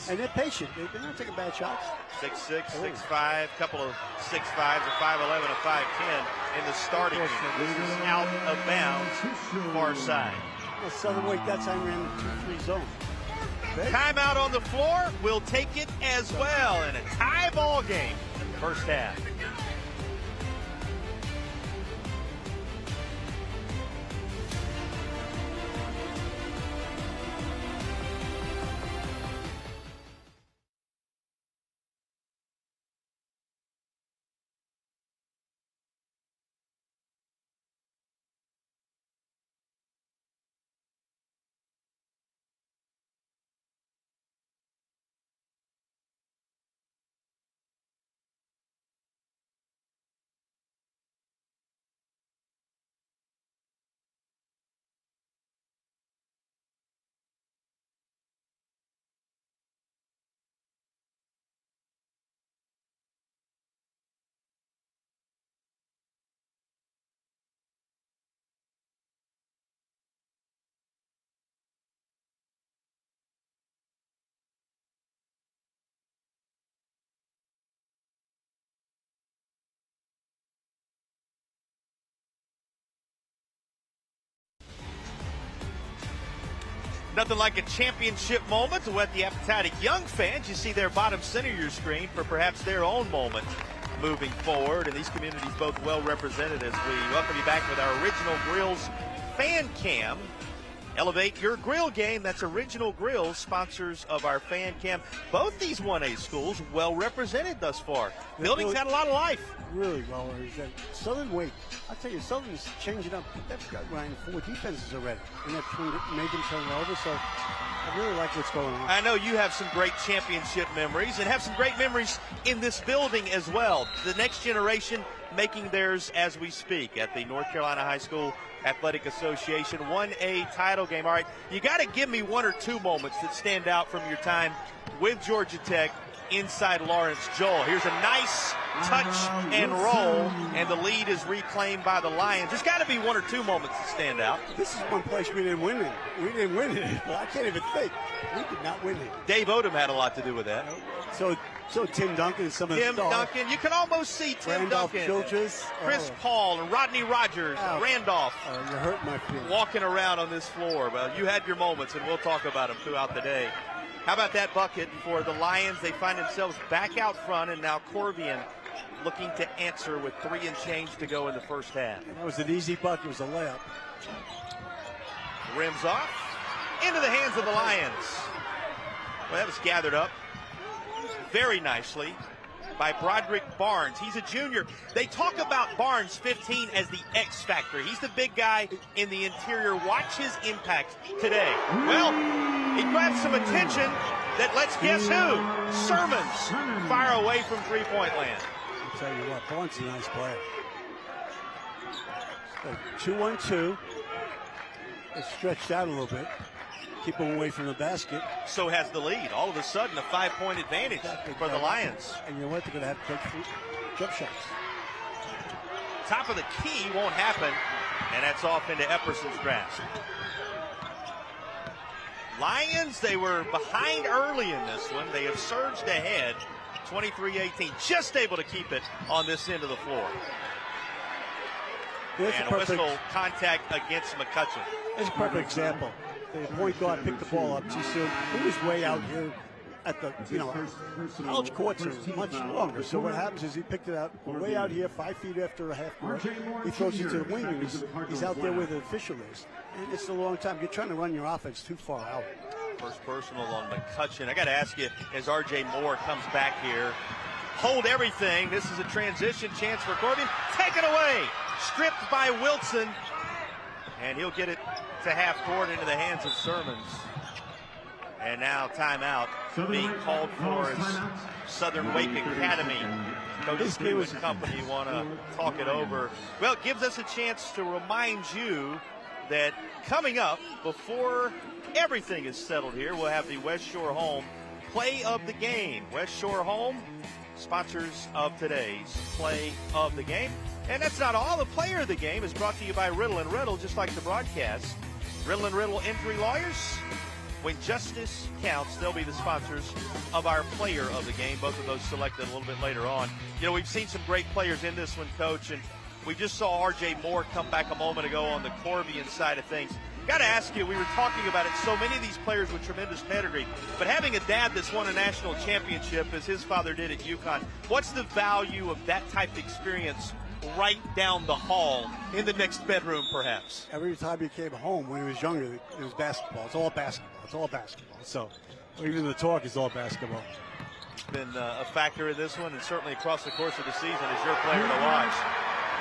And they're patient. They're not taking bad shots. 6'6", 6'5", couple of 6'5s, a 5'11", a 5'10" in the starting unit. This is out of bounds, far side. Well, Southern Wake that time ran the 2-3 zone. Okay. Timeout on the floor. We'll take it as well in a tie ball game. First half. Nothing like a championship moment to whet the appetite of young fans. You see their bottom center of your screen for perhaps their own moment moving forward. And these communities both well represented as we welcome you back with our Original Grills Fan Cam. Elevate your grill game. That's Original Grills, sponsors of our Fan Cam. Both these 1A schools well represented thus far. Buildings had a lot of life. Really well. Southern Wake, I'll tell you, Southern's changing up. They've got running 4 defenses already. And they've made them turn it over. So I really like what's going on. I know you have some great championship memories and have some great memories in this building as well. The next generation making theirs as we speak at the North Carolina High School Athletic Association 1A title game. All right, you got to give me 1 or 2 moments that stand out from your time with Georgia Tech inside Lawrence. Joel, here's a nice touch and roll, and the lead is reclaimed by the Lions. There's got to be 1 or 2 moments that stand out. This is one place we didn't win it. We didn't win it. I can't even think. We did not win it. Dave Odom had a lot to do with that. So Tim Duncan and some of the Tim stars. Duncan, you can almost see Tim Randolph Duncan, Childress, Chris Paul, and Rodney Rogers, and Randolph. You're hurting my feelings. Walking around on this floor. Well, you had your moments, and we'll talk about them throughout the day. How about that bucket for the Lions? They find themselves back out front, and now Corvian looking to answer with 3 and change to go in the first half. That was an easy bucket. It was a layup. Rims off. Into the hands of the Lions. Well, that was gathered up very nicely by Broderick Barnes. He's a junior. They talk about Barnes, 15, as the X factor. He's the big guy in the interior. Watch his impact today. Well, he grabs some attention that lets guess who? Sermons fire away from three-point land. I'll tell you what, Barnes is a nice player. 2-1-2. It's stretched out a little bit. Keep them away from the basket. So has the lead. All of a sudden, a 5-point advantage for the Lions. And you know what? They're going to have to take jump shots. Top of the key won't happen, and that's off into Epperson's grasp. Lions, they were behind early in this one. They have surged ahead, 23-18, just able to keep it on this end of the floor. And a whistle contact against McCutcheon. It's a perfect example. The point guard picked the ball up too soon. He was way out here at the, college courts are much longer. So what happens is he picked it out way out here, 5 feet after a half court. He throws it to the wing, and he's out there where the official is. And it's a long time. You're trying to run your offense too far out. First personal on McCutcheon. I got to ask you, as R.J. Moore comes back here, hold everything. This is a transition chance for Corvian. Taken away. Stripped by Wilson. And he'll get it to half court into the hands of Sermons. And now timeout being called for as Southern Wake Academy. Coach Stu and company want to talk it over. Well, it gives us a chance to remind you that coming up, before everything is settled here, we'll have the West Shore Home Play of the Game. West Shore Home, sponsors of today's Play of the Game. And that's not all. The Player of the Game is brought to you by Riddle & Riddle, just like the broadcast. Riddle & Riddle Injury Lawyers, When justice counts, they'll be the sponsors of our player of the game. Both of those selected a little bit later on. You know, we've seen some great players in this one, Coach, and we just saw R.J. Moore come back a moment ago on the Corvian side of things. Got to ask you, we were talking about it, so many of these players with tremendous pedigree, but having a dad that's won a national championship, as his father did at UConn, what's the value of that type of experience right down the hall in the next bedroom, perhaps? Every time he came home when he was younger, it was basketball. It's all basketball. It's all basketball. So even the talk is all basketball. It's been a factor in this one, and certainly across the course of the season as your player to watch.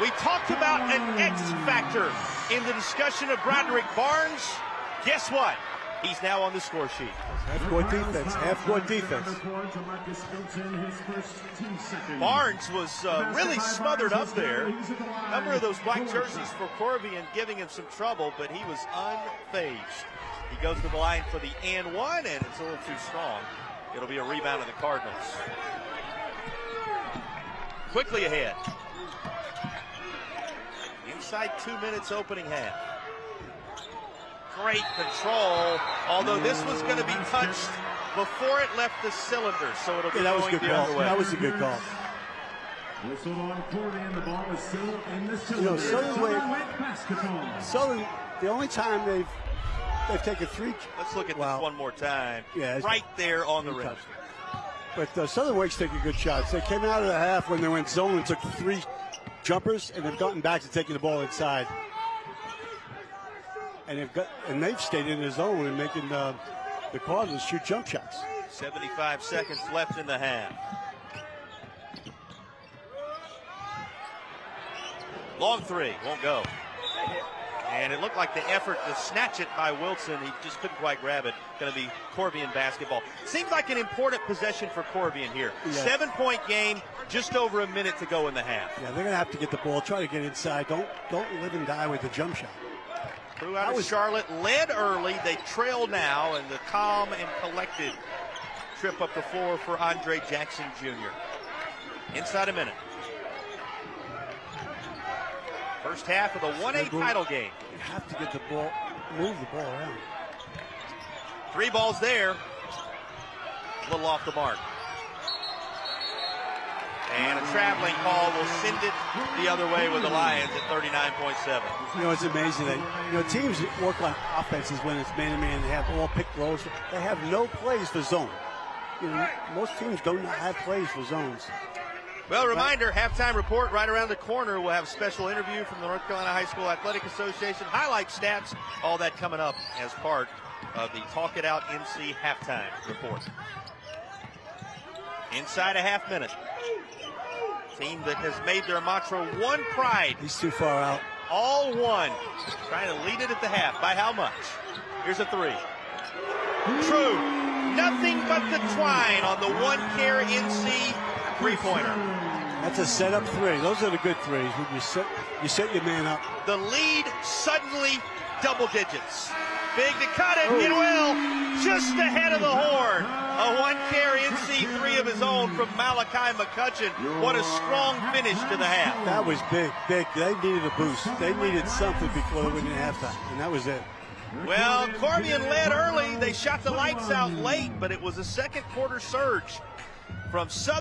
We talked about an X factor in the discussion of Broderick Barnes. Guess what? He's now on the score sheet. Half-court defense. Half-court defense. Barnes was really smothered up there. A number of those black jerseys for Corvian giving him some trouble, but he was unfazed. He goes to the line for the and one, and it's a little too strong. It'll be a rebound of the Cardinals. Quickly ahead. Inside 2 minutes opening half. Great control, although this was going to be touched before it left the cylinder, so it'll be going the other way. That was a good call. Whistled on Corvian, the ball is still in the cylinder. You know, Southern, the only time they've taken three. Let's look at this one more time. Yeah, right there on the rim. But Southern Wake's taking good shots. They came out of the half when they went zone and took 3 jumpers, and they've gotten back to taking the ball inside. And they've stayed in the zone and making the Cardinals shoot jump shots. 75 seconds left in the half. Long three, won't go. And it looked like the effort to snatch it by Wilson, he just couldn't quite grab it. Going to be Corvian basketball. Seems like an important possession for Corvian here. Yeah. 7-point game, just over a minute to go in the half. Yeah, they're going to have to get the ball, try to get inside. Don't live and die with the jump shot. Threw out of Charlotte, led early. They trail now, and the calm and collected trip up the floor for Andre Jackson Jr. Inside a minute. First half of the 1A title game. You have to get the ball, move the ball around. 3 balls there. A little off the mark. And a traveling call will send it the other way with the Lions at 39.7. You know, it's amazing that, teams that work on offenses when it's man-to-man, they have all pick rolls. They have no plays for zone. Most teams don't have plays for zones. Well, reminder, halftime report right around the corner. We'll have a special interview from the North Carolina High School Athletic Association. Highlight stats, all that coming up as part of the Talk It Out NC halftime report. Inside a half minute. Team that has made their mantra one pride. He's too far out. All one. Trying to lead it at the half. By how much? Here's a 3. True. Nothing but the twine on the one-care NC three-pointer. That's a set-up 3. Those are the good threes when you set your man up. The lead suddenly double digits. Big to cut it. It will. Just ahead of the horn. A one-care NC 3 of his own from Malachi McCutcheon. What a strong finish to the half. That was big. They needed a boost. They needed something before they went in halftime, and that was it. Well, Corvian led early. They shot the lights out late, but it was a second quarter surge from Southern.